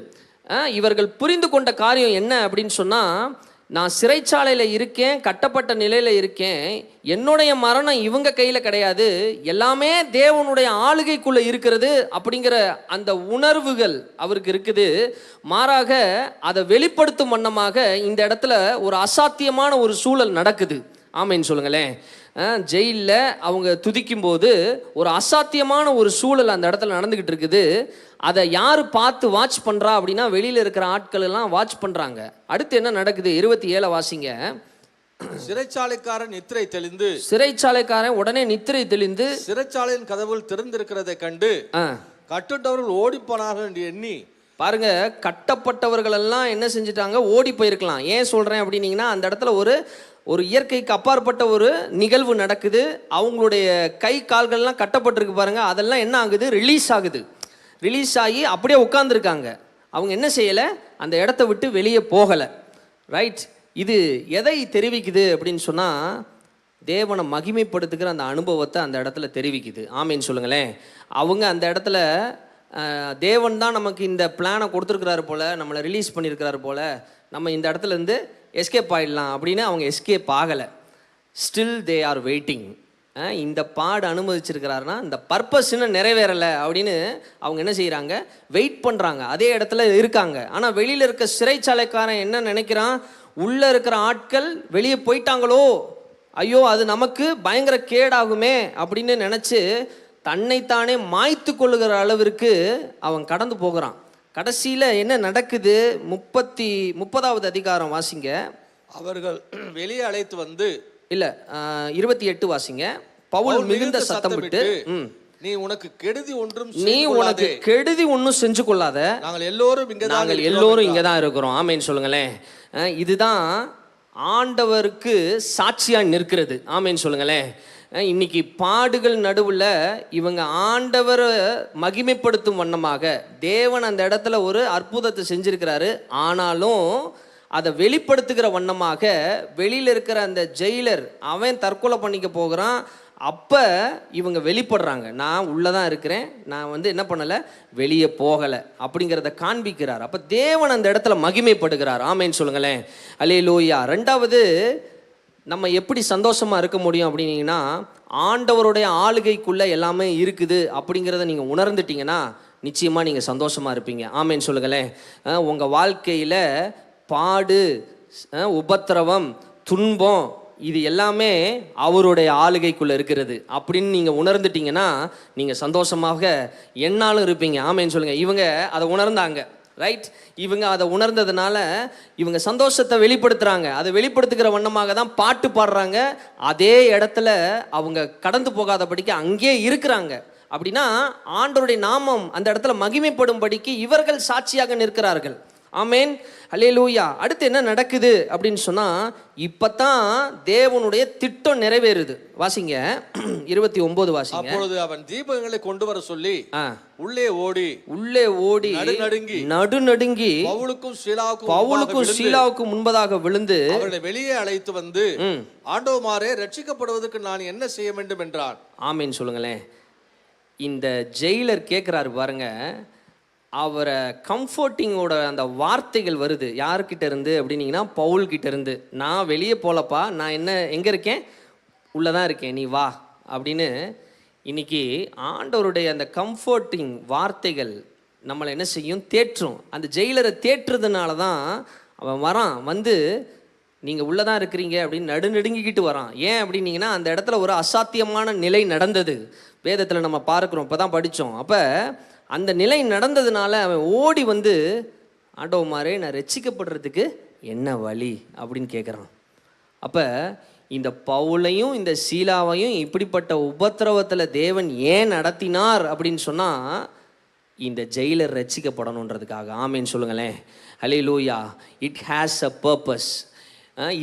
Speaker 1: இவர்கள் புரிந்து கொண்ட காரியம் என்ன அப்படின்னு சொன்னால், நான் சிறைச்சாலையில் இருக்கேன், கட்டப்பட்ட நிலையில் இருக்கேன், என்னுடைய மரணம் இவங்க கையில் கிடையாது, எல்லாமே தேவனுடைய ஆளுகைக்குள்ளே இருக்கிறது அப்படிங்கிற அந்த உணர்வுகள் அவருக்கு இருக்குது. மாறாக அதை வெளிப்படுத்தும் வண்ணமாக இந்த இடத்துல ஒரு அசாத்தியமான ஒரு சூழல் நடக்குது. ஆமேன்னு சொல்லுங்களேன். ஜெயிலில் அவங்க துதிக்கும் போது ஒரு அசாத்தியமான ஒரு சூழல் அந்த இடத்துல நடந்துக்கிட்டு இருக்குது. அதை யார் பார்த்து வாட்ச் பண்ணுறா அப்படின்னா, வெளியில் இருக்கிற ஆட்கள் எல்லாம் வாட்ச் பண்ணுறாங்க. அடுத்து என்ன நடக்குது, 27 வாசிங்க. சிறைச்சாலைக்காரன் உடனே நித்திரை தெளிந்து
Speaker 2: சிறைச்சாலையின் கதவுகள் திறந்திருக்கிறதை கண்டு கட்டுண்டவர்கள் ஓடி போனார்கள் என்று எண்ணி.
Speaker 1: பாருங்க, கட்டப்பட்டவர்கள் எல்லாம் என்ன செஞ்சுட்டாங்க, ஓடி போயிருக்கலாம். ஏன் சொல்றேன் அப்படின்னீங்கன்னா, அந்த இடத்துல ஒரு இயற்கைக்கு அப்பாற்பட்ட ஒரு நிகழ்வு நடக்குது. அவங்களுடைய கை கால்கள்லாம் கட்டப்பட்டிருக்கு பாருங்க, அதெல்லாம் என்ன ஆகுது, ரிலீஸ் ஆகி அப்படியே உட்காந்துருக்காங்க. அவங்க என்ன செய்யலை, அந்த இடத்த விட்டு வெளியே போகலை. ரைட். இது எதை தெரிவிக்குது அப்படின்னு சொன்னால், தேவனை மகிமைப்படுத்துகிற அந்த அனுபவத்தை அந்த இடத்துல தெரிவிக்குது. ஆமேன்னு சொல்லுங்களேன். அவங்க அந்த இடத்துல தேவன் தான் நமக்கு இந்த பிளானை கொடுத்துருக்கிறாரு போல், நம்மளை ரிலீஸ் பண்ணியிருக்கிறாரு போல், நம்ம இந்த இடத்துல இருந்து எஸ்கேப் ஆகிடலாம் அப்படின்னு அவங்க எஸ்கேப் ஆகலை. Still they are waiting. இந்த பாடு அனுமதிச்சிருக்கிறாருன்னா இந்த பர்பஸ் இன்னும் நிறைவேறலை அப்படின்னு அவங்க என்ன செய்கிறாங்க, வெயிட் பண்ணுறாங்க, அதே இடத்துல இருக்காங்க. ஆனால் வெளியில் இருக்க சிறைச்சாலைக்காரன் என்ன நினைக்கிறான், உள்ளே இருக்கிற ஆட்கள் வெளியே போயிட்டாங்களோ, ஐயோ அது நமக்கு பயங்கர கேடாகுமே அப்படின்னு நினச்சி தன்னைத்தானே மாய்த்து கொள்ளுகிற அளவிற்கு அவன் கடந்து போகிறான். கடைசியில் என்ன நடக்குது, 30வது அதிகாரம் வாசிங்க.
Speaker 2: அவர்கள் வெளியே அழைத்து வந்து,
Speaker 1: இல்லை 28 வாசிங்க. பவுல் மிகுந்த சத்தம் விட்டு,
Speaker 2: நீ உனக்கு கெடுதி
Speaker 1: ஒன்றும் செஞ்சு கொள்ளாத, நாங்கள் எல்லோரும் இங்கே தான் இருக்கிறோம். ஆமேன்னு சொல்லுங்களேன். இதுதான் ஆண்டவருக்கு சாட்சியா நிற்கிறது. ஆமேன்னு சொல்லுங்களேன். இன்னைக்கு பாடுகள் நடுவில் இவங்க ஆண்டவரை மகிமைப்படுத்தும் வண்ணமாக தேவன் அந்த இடத்துல ஒரு அற்புதத்தை செஞ்சிருக்கிறாரு. ஆனாலும் அதை வெளிப்படுத்துகிற வண்ணமாக வெளியில் இருக்கிற அந்த ஜெயிலர் அவன் தற்கொலை பண்ணிக்க போகிறான். அப்போ இவங்க வெளிப்படுறாங்க, நான் உள்ளே தான் இருக்கிறேன், நான் என்ன பண்ணலை, வெளியே போகலை அப்படிங்கிறத காண்பிக்கிறார். அப்போ தேவன் அந்த இடத்துல மகிமைப்படுகிறார். ஆமேன்னு சொல்லுங்களேன். அல்லேலூயா. ரெண்டாவது, நம்ம எப்படி சந்தோஷமாக இருக்க முடியும் அப்படின்னீங்கன்னா, ஆண்டவருடைய ஆளுகைக்குள்ளே எல்லாமே இருக்குது அப்படிங்கிறத நீங்கள் உணர்ந்துட்டீங்கன்னா நிச்சயமாக நீங்கள் சந்தோஷமாக இருப்பீங்க. ஆமேன்னு சொல்லுங்களேன். உங்கள் வாழ்க்கையில் பாடு, உபத்திரவம், துன்பம் இது எல்லாமே அவருடைய ஆளுகைக்குள்ளே இருக்கிறது அப்படின்னு நீங்கள் உணர்ந்துட்டீங்கன்னா நீங்கள் சந்தோஷமாக எந்நாளும் இருப்பீங்க. ஆமேன்னு சொல்லுங்கள். இவங்க அதை உணர்ந்தாங்க, ரைட்? இவங்க அதை உணர்ந்ததுனால இவங்க சந்தோஷத்தை வெளிப்படுத்துகிறாங்க. அதை வெளிப்படுத்துகிற வண்ணமாக தான் பாட்டு பாடுறாங்க. அதே இடத்துல அவங்க கடந்து போகாதபடிக்கு அங்கே இருக்கிறாங்க. அப்படின்னா ஆண்டவருடைய நாமம் அந்த இடத்துல மகிமைப்படும்படிக்கு இவர்கள் சாட்சியாக நிற்கிறார்கள். ஆமேன், அல்லேலூயா. அடுத்து என்ன நடக்குது அப்படின்னு சொன்னால், இப்போ தான் தேவனுடைய திட்டம் நிறைவேறுது. வாசிங்க 29 வாசிங்க.
Speaker 2: அப்பொழுது அவன் தீபங்களை கொண்டு வர சொல்லி உள்ளே ஓடி
Speaker 1: நடுநடுங்கி பவுலுக்கும் சீலாவுக்கும் முன்பதாக விழுந்து
Speaker 2: அவர்களை வெளியே அழைத்து வந்து, ஆண்டவமாரே, ரட்சிக்கப்படுவதற்கு நான் என்ன செய்ய வேண்டும் என்றான்.
Speaker 1: ஆமேன் சொல்லுங்களேன். இந்த ஜெயிலர் கேட்குறாரு பாருங்க, அவரை கம்ஃபர்ட்டிங்கோட அந்த வார்த்தைகள் வருது. யார்கிட்ட இருந்து அப்படின்னீங்கன்னா பவுல்கிட்ட இருந்து. நான் வெளியே போகலப்பா, நான் எங்கே இருக்கேன், உள்ளே தான் இருக்கேன், நீ வா அப்படின்னு. இன்னைக்கு ஆண்டவருடைய அந்த கம்ஃபர்ட்டிங் வார்த்தைகள் நம்மளை என்ன செய்யும், தேற்றும். அந்த ஜெயிலரை தேற்றுறதுனால தான் அவன் வரான். வந்து நீங்கள் உள்ளே தான் இருக்கிறீங்க அப்படின்னு நடுநடுங்கிக்கிட்டு வரான். ஏன் அப்படின்னீங்கன்னா, அந்த இடத்துல ஒரு அசாத்தியமான நிலை நடந்தது. வேதத்தில் நம்ம பார்க்குறோம், இப்போ தான் படித்தோம். அப்போ அந்த நிலை நடந்ததுனால அவன் ஓடி வந்து, ஆண்டவமாரே, நான் ரட்சிக்கப்படுறதுக்கு என்ன வழி அப்படின்னு கேட்குறான். அப்போ இந்த பவுலையும் இந்த சீலாவையும் இப்படிப்பட்ட உபத்திரவத்தில் தேவன் ஏன் நடத்தினார் அப்படின்னு சொன்னால், இந்த ஜெயிலர் ரட்சிக்கப்படணுன்றதுக்காக. ஆமேன்னு சொல்லுங்களேன். அல்லேலூயா. It has a purpose.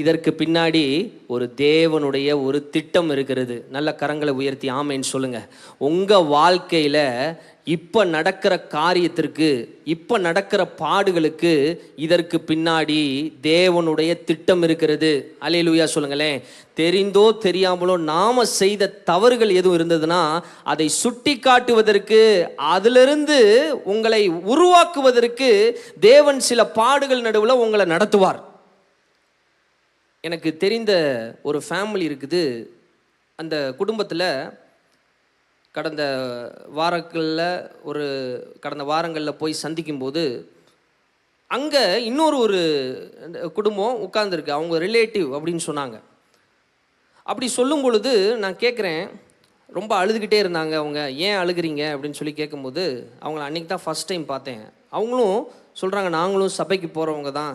Speaker 1: இதற்கு பின்னாடி ஒரு தேவனுடைய ஒரு திட்டம் இருக்கிறது. நல்ல கரங்களை உயர்த்தி ஆமேன்னு சொல்லுங்க. உங்கள் வாழ்க்கையில் இப்போ நடக்கிற காரியத்திற்கு, இப்போ நடக்கிற பாடுகளுக்கு இதற்கு பின்னாடி தேவனுடைய திட்டம் இருக்கிறது. அல்லேலூயா சொல்லுங்களேன். தெரிந்தோ தெரியாமலோ நாம் செய்த தவறுகள் எதுவும் இருந்ததுன்னா அதை சுட்டி காட்டுவதற்கு, அதிலிருந்து உங்களை உருவாக்குவதற்கு தேவன் சில பாடுகள் நடுவில் உங்களை நடத்துவார். எனக்கு தெரிந்த ஒரு ஃபேமிலி இருக்குது. அந்த குடும்பத்தில் கடந்த வாரங்களில் போய் சந்திக்கும்போது அங்கே இன்னொரு குடும்பம் உட்கார்ந்துருக்கு. அவங்க ரிலேட்டிவ் அப்படின்னு சொன்னாங்க. அப்படி சொல்லும் பொழுது நான் கேட்குறேன், ரொம்ப அழுதுகிட்டே இருந்தாங்க அவங்க. ஏன் அழுகிறீங்க அப்படின்னு சொல்லி கேட்கும்போது, அவங்கள அன்றைக்கி தான் ஃபஸ்ட் டைம் பார்த்தேன். அவங்களும் சொல்கிறாங்க, நாங்களும் சபைக்கு போகிறவங்க தான்.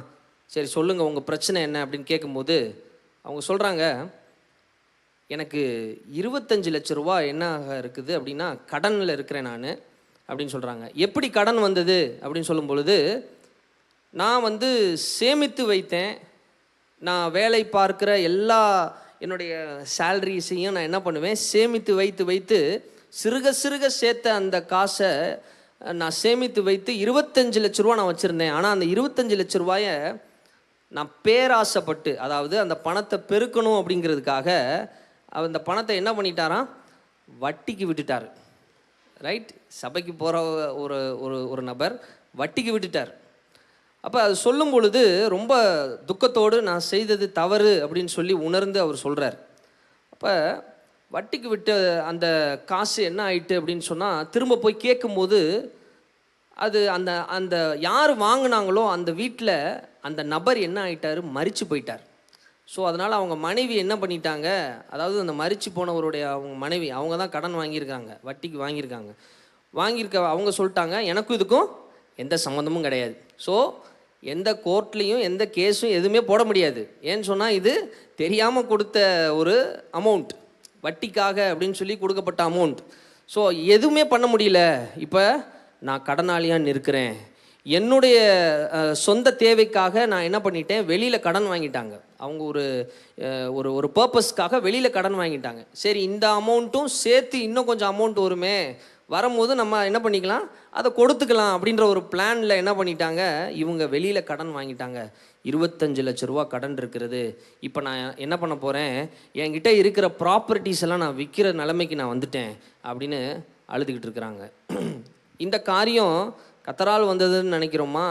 Speaker 1: சரி சொல்லுங்கள், உங்கள் பிரச்சனை என்ன அப்படின்னு கேட்கும்போது அவங்க சொல்கிறாங்க, எனக்கு 25 லட்ச ரூபா என்ன இருக்குது அப்படின்னா கடனில் இருக்கிறேன் நான் அப்படின்னு சொல்கிறாங்க. எப்படி கடன் வந்தது அப்படின்னு சொல்லும் பொழுது, நான் வந்து சேமித்து வைத்தேன். நான் வேலை பார்க்குற எல்லா என்னுடைய சேலரிஸையும் நான் என்ன பண்ணுவேன், சேமித்து வைத்து சிறுக சேர்த்த அந்த காசை நான் சேமித்து வைத்து 25 லட்ச ரூபா நான் வச்சுருந்தேன். ஆனால் அந்த 25 லட்ச ரூபாயை நான் பேராசைப்பட்டு, அதாவது அந்த பணத்தை பெருக்கணும் அப்படிங்கிறதுக்காக அந்த பணத்தை என்ன பண்ணிட்டாராம், வட்டிக்கு விட்டுட்டார். ரைட்? சபைக்கு போகிற ஒரு நபர் வட்டிக்கு விட்டுட்டார். அப்போ அது சொல்லும் பொழுது ரொம்ப துக்கத்தோடு, நான் செய்தது தவறு அப்படின்னு சொல்லி உணர்ந்து அவர் சொல்கிறார். அப்போ வட்டிக்கு விட்ட அந்த காசு என்ன ஆயிட்டு அப்படின்னு சொன்னால், திரும்ப போய் கேட்கும்போது அது அந்த அந்த யார் வாங்கினாங்களோ அந்த வீட்டில் அந்த நபர் என்ன ஆயிட்டார், மரித்து போயிட்டார். ஸோ அதனால் அவங்க மனைவி என்ன பண்ணிட்டாங்க, அதாவது அந்த மரித்து போனவருடைய அவங்க மனைவி, அவங்க தான் கடன் வாங்கியிருக்காங்க, வட்டிக்கு வாங்கியிருக்க அவங்க சொல்லிட்டாங்க, எனக்கும் இதுக்கும் எந்த சம்மந்தமும் கிடையாது. ஸோ எந்த கோர்ட்லேயும் எந்த கேஸும் எதுவுமே போட முடியாது. ஏன்னு சொன்னால் இது தெரியாமல் கொடுத்த ஒரு அமௌண்ட், வட்டிக்காக அப்படின்னு சொல்லி கொடுக்கப்பட்ட அமௌண்ட். ஸோ எதுவுமே பண்ண முடியல. இப்போ நான் கடனாளியாக நிற்கிறேன். என்னுடைய சொந்த தேவைக்காக நான் என்ன பண்ணிட்டேன், வெளியில் கடன் வாங்கிட்டாங்க. அவங்க ஒரு பர்பஸ்க்காக வெளியில் கடன் வாங்கிட்டாங்க. சரி, இந்த அமௌண்ட்டும் சேர்த்து இன்னும் கொஞ்சம் அமௌண்ட் வரும்போது நம்ம என்ன பண்ணிக்கலாம், அதை கொடுத்துக்கலாம் அப்படின்ற ஒரு பிளானில் என்ன பண்ணிட்டாங்க, இவங்க வெளியில் கடன் வாங்கிட்டாங்க. 25 லட்ச ரூபா கடன் இருக்கிறது. இப்போ நான் என்ன பண்ண போகிறேன், என்கிட்ட இருக்கிற ப்ராப்பர்ட்டிஸ் எல்லாம் நான் விற்கிற நிலைமைக்கு நான் வந்துட்டேன் அப்படின்னு அழுதுகிட்டு இருக்கிறாங்க. இந்த காரியம் கத்தரால் வந்ததுன்னு நினைக்கிறோமா?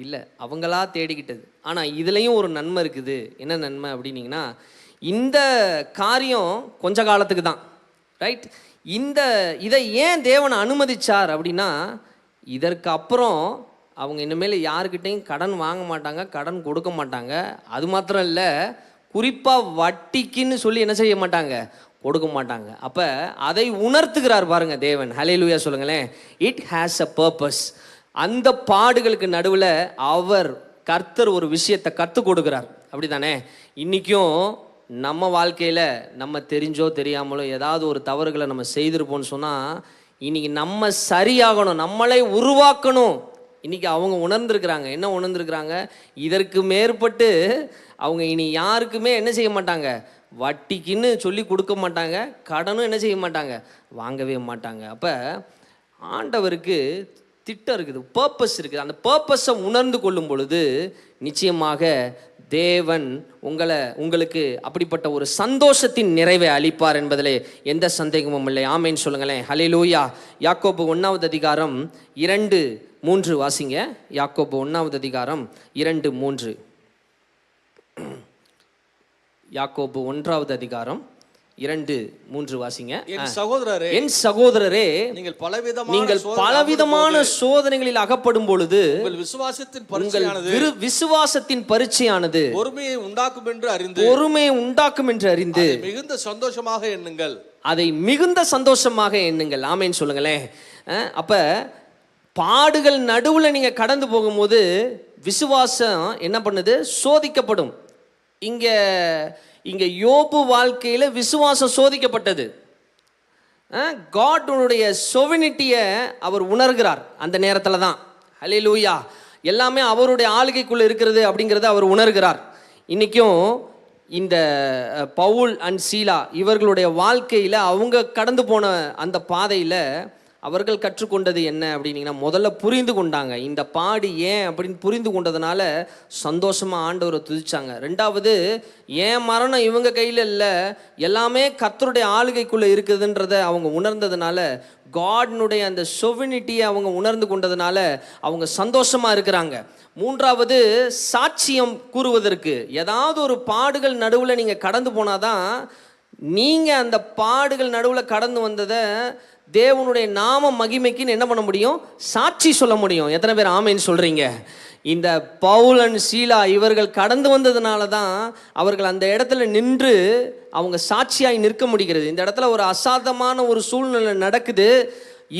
Speaker 1: இல்லை, அவங்களா தேடிக்கிட்டது. ஆனால் இதுலேயும் ஒரு நன்மை இருக்குது. என்ன நன்மை அப்படின்னீங்கன்னா, இந்த காரியம் கொஞ்ச காலத்துக்கு தான், ரைட்? இதை ஏன் தேவன் அனுமதிச்சார் அப்படின்னா, இதற்கு அப்புறம் அவங்க இனிமேல் யாருக்கிட்டையும் கடன் வாங்க மாட்டாங்க, கடன் கொடுக்க மாட்டாங்க. அது மாத்திரம் இல்லை, குறிப்பாக வட்டிக்குன்னு சொல்லி என்ன செய்ய மாட்டாங்க, கொடுக்க மாட்டாங்க. அப்போ அதை உணர்த்துகிறார் பாருங்க தேவன். ஹல்லேலூயா சொல்லுங்களேன். It has a purpose. அந்த பாடுகளுக்கு நடுவில் கர்த்தர் ஒரு விஷயத்தை கற்றுக் கொடுக்குறார். அப்படி தானே? இன்றைக்கும் நம்ம வாழ்க்கையில் நம்ம தெரிஞ்சோ தெரியாமலோ ஏதாவது ஒரு தவறுகளை நம்ம செய்திருப்போம்னு சொன்னால், இன்றைக்கி நம்ம சரியாகணும், நம்மளை உருவாக்கணும். இன்றைக்கி அவங்க உணர்ந்துருக்குறாங்க. என்ன உணர்ந்துருக்குறாங்க? இதற்கு மேற்பட்டு அவங்க இனி யாருக்குமே என்ன செய்ய மாட்டாங்க, வட்டிக்குன்னு சொல்லி கொடுக்க மாட்டாங்க, கடனும் என்ன செய்ய மாட்டாங்க, வாங்கவே மாட்டாங்க. அப்போ ஆண்டவருக்கு திட்டம் இருக்குது, பர்பஸ் இருக்குது. அந்த பர்பஸை உணர்ந்து கொள்ளும் பொழுது நிச்சயமாக தேவன் உங்களுக்கு அப்படிப்பட்ட ஒரு சந்தோஷத்தின் நிறைவை அளிப்பார் என்பதிலே எந்த சந்தேகமும் இல்லை. ஆமேன்னு சொல்லுங்களேன். ஹல்லேலூயா. யாக்கோபு 1வது அதிகாரம் 2-3 வாசிங்க. யாக்கோபு 1வது அதிகாரம் 2-3. யாக்கோபு 1வது அதிகாரம் 2-3 வாசிங்க. என் சகோதரரே, நீங்கள் பலவிதமான சோதனைகளில் அகப்படும் பொழுது உங்கள் விசுவாசத்தின் பரீட்சையானது பொறுமையை உண்டாக்கும் என்று அறிந்து
Speaker 2: மிகுந்த சந்தோஷமாக எண்ணுங்கள்.
Speaker 1: அதை மிகுந்த சந்தோஷமாக எண்ணுங்கள். ஆமேன்னு சொல்லுங்களேன். அப்ப பாடுகள் நடுவில் நீங்க கடந்து போகும்போது விசுவாசம் என்ன பண்ணுது, சோதிக்கப்படும். இங்க யோபு வாழ்க்கையில் விசுவாசம் சோதிக்கப்பட்டது. காடுடைய சொவினிட்டியை அவர் உணர்கிறார் அந்த நேரத்தில் தான். ஹல்லேலூயா. எல்லாமே அவருடைய ஆளுகைக்குள்ளே இருக்கிறது அப்படிங்கிறத அவர் உணர்கிறார். இன்றைக்கும் இந்த பவுல் அண்ட் சீலா இவர்களுடைய வாழ்க்கையில் அவங்க கடந்து போன அந்த பாதையில் அவர்கள் கற்றுக்கொண்டது என்ன அப்படின்னீங்கன்னா, முதல்ல புரிந்து கொண்டாங்க. இந்த பாடு ஏன் அப்படின்னு புரிந்து கொண்டதுனால சந்தோஷமாக ஆண்டவரை துதிச்சாங்க. ரெண்டாவது, ஏன் மரணம் இவங்க கையில் இல்லை, எல்லாமே கர்த்தருடைய ஆளுகைக்குள்ளே இருக்குதுன்றத அவங்க உணர்ந்ததுனால, காட்னுடைய அந்த சொவினிட்டியை அவங்க உணர்ந்து கொண்டதுனால அவங்க சந்தோஷமாக இருக்கிறாங்க. மூன்றாவது, சாட்சியம் கூறுவதற்கு ஏதாவது ஒரு பாடுகள் நடுவில் நீங்கள் கடந்து போனாதான் நீங்கள் அந்த பாடுகள் நடுவில் கடந்து வந்ததை தேவனுடைய நாம மகிமைக்குன்னு என்ன பண்ண முடியும், சாட்சி சொல்ல முடியும். எத்தனை பேர் ஆமேன்னு சொல்றீங்க? இந்த பவுல் அண்ட் சீலா இவர்கள் கடந்து வந்ததுனால தான் அவர்கள் அந்த இடத்துல நின்று அவங்க சாட்சியாய் நிற்க முடிகிறது. இந்த இடத்துல ஒரு அசாதமான ஒரு சூழ்நிலை நடக்குது.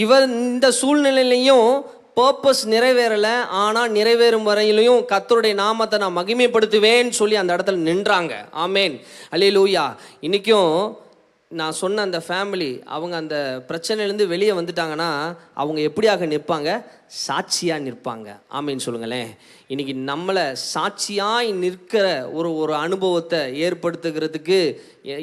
Speaker 1: இந்த சூழ்நிலையிலையும் பர்பஸ் நிறைவேறலை, ஆனால் நிறைவேறும் வரையிலையும் கர்த்தருடைய நாமத்தை நான் மகிமைப்படுத்துவேன்னு சொல்லி அந்த இடத்துல நின்றாங்க. ஆமேன். அல்லேலூயா. இன்றைக்கும் நான் சொன்ன அந்த ஃபேமிலி அவங்க அந்த பிரச்சனையிலேருந்து வெளியே வந்துட்டாங்கன்னா அவங்க எப்படியாக நிற்பாங்க, சாட்சியாக நிற்பாங்க. ஆமேன்னு சொல்லுங்களேன். இன்றைக்கி நம்மளை சாட்சியாய் நிற்கிற ஒரு அனுபவத்தை ஏற்படுத்துகிறதுக்கு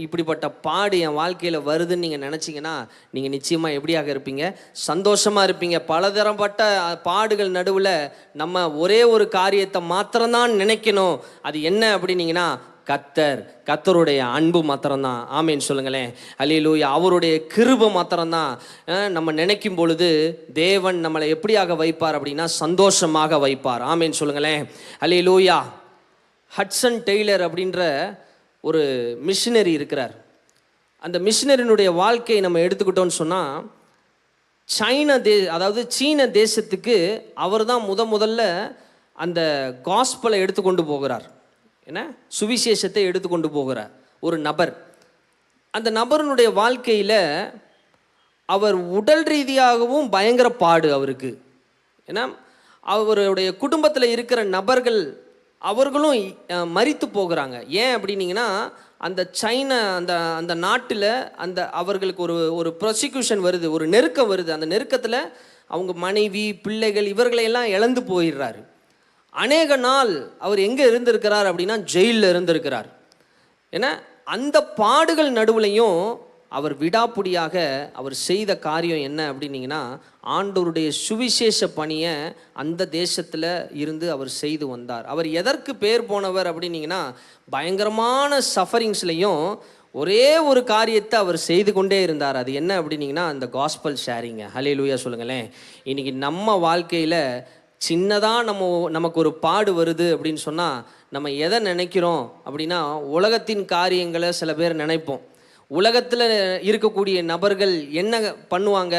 Speaker 1: இப்படிப்பட்ட பாடு என் வாழ்க்கையில் வருதுன்னு நீங்கள் நினச்சிங்கன்னா நீங்கள் நிச்சயமாக எப்படியாக இருப்பீங்க, சந்தோஷமாக இருப்பீங்க. பலதரப்பட்ட பாடுகள் நடுவில் நம்ம ஒரே ஒரு காரியத்தை மாத்திரம்தான் நினைக்கணும். அது என்ன அப்படின்னீங்கன்னா, கர்த்தருடைய அன்பு மாத்திரம்தான். ஆமேன்னு சொல்லுங்களேன். அல்லேலூயா. அவருடைய கிருபை மாத்திரம்தான். நம்ம நினைக்கும் பொழுது தேவன் நம்மளை எப்படியாக வைப்பார் அப்படின்னா, சந்தோஷமாக வைப்பார். ஆமேன்னு சொல்லுங்களேன். அல்லேலூயா. ஹட்சன் டெய்லர் அப்படின்ற ஒரு மிஷினரி இருக்கிறார். அந்த மிஷினரினுடைய வாழ்க்கையை நம்ம எடுத்துக்கிட்டோன்னு சொன்னால், அதாவது சீன தேசத்துக்கு அவர் தான் முதல்ல அந்த காஸ்பலை எடுத்துக்கொண்டு போகிறார். என்ன, சுவிசேஷத்தை எடுத்துக்கொண்டு போகிற ஒரு நபர். அந்த நபருடைய வாழ்க்கையில் அவர் உடல் ரீதியாகவும் பயங்கர பாடு அவருக்கு. ஏன்னா அவருடைய குடும்பத்தில் இருக்கிற நபர்கள் அவர்களும் மரித்து போகிறாங்க. ஏன் அப்படின்னீங்கன்னா, அந்த சைனா அந்த நாட்டில் அவர்களுக்கு ஒரு ப்ராசிக்யூஷன் வருது, ஒரு நெருக்கம் வருது. அந்த நெருக்கத்தில் அவங்க மனைவி பிள்ளைகள் இவர்களையெல்லாம் இழந்து போயிடுறாரு. அநேக நாள் அவர் எங்கே இருந்திருக்கிறார் அப்படின்னா, ஜெயிலில் இருந்திருக்கிறார். ஏன்னா அந்த பாடுகள் நடுவுலையும் அவர் விடாப்புடியாக அவர் செய்த காரியம் என்ன அப்படின்னீங்கன்னா, ஆண்டவருடைய சுவிசேஷ பணியை அந்த தேசத்தில் இருந்து அவர் செய்து வந்தார். அவர் எதற்கு பேர் போனவர் அப்படின்னீங்கன்னா, பயங்கரமான சஃபரிங்ஸ்லையும் ஒரே ஒரு காரியத்தை அவர் செய்து கொண்டே இருந்தார். அது என்ன அப்படின்னீங்கன்னா, அந்த காஸ்பல் ஷேரிங்க. ஹல்லேலூயா சொல்லுங்களேன். இன்னைக்கு நம்ம வாழ்க்கையில் சின்னதாக நமக்கு ஒரு பாடு வருது அப்படின்னு சொன்னால் நம்ம எதை நினைக்கிறோம் அப்படின்னா உலகத்தின் காரியங்களை சில பேர் நினைப்போம். உலகத்தில் இருக்கக்கூடிய நபர்கள் என்ன பண்ணுவாங்க,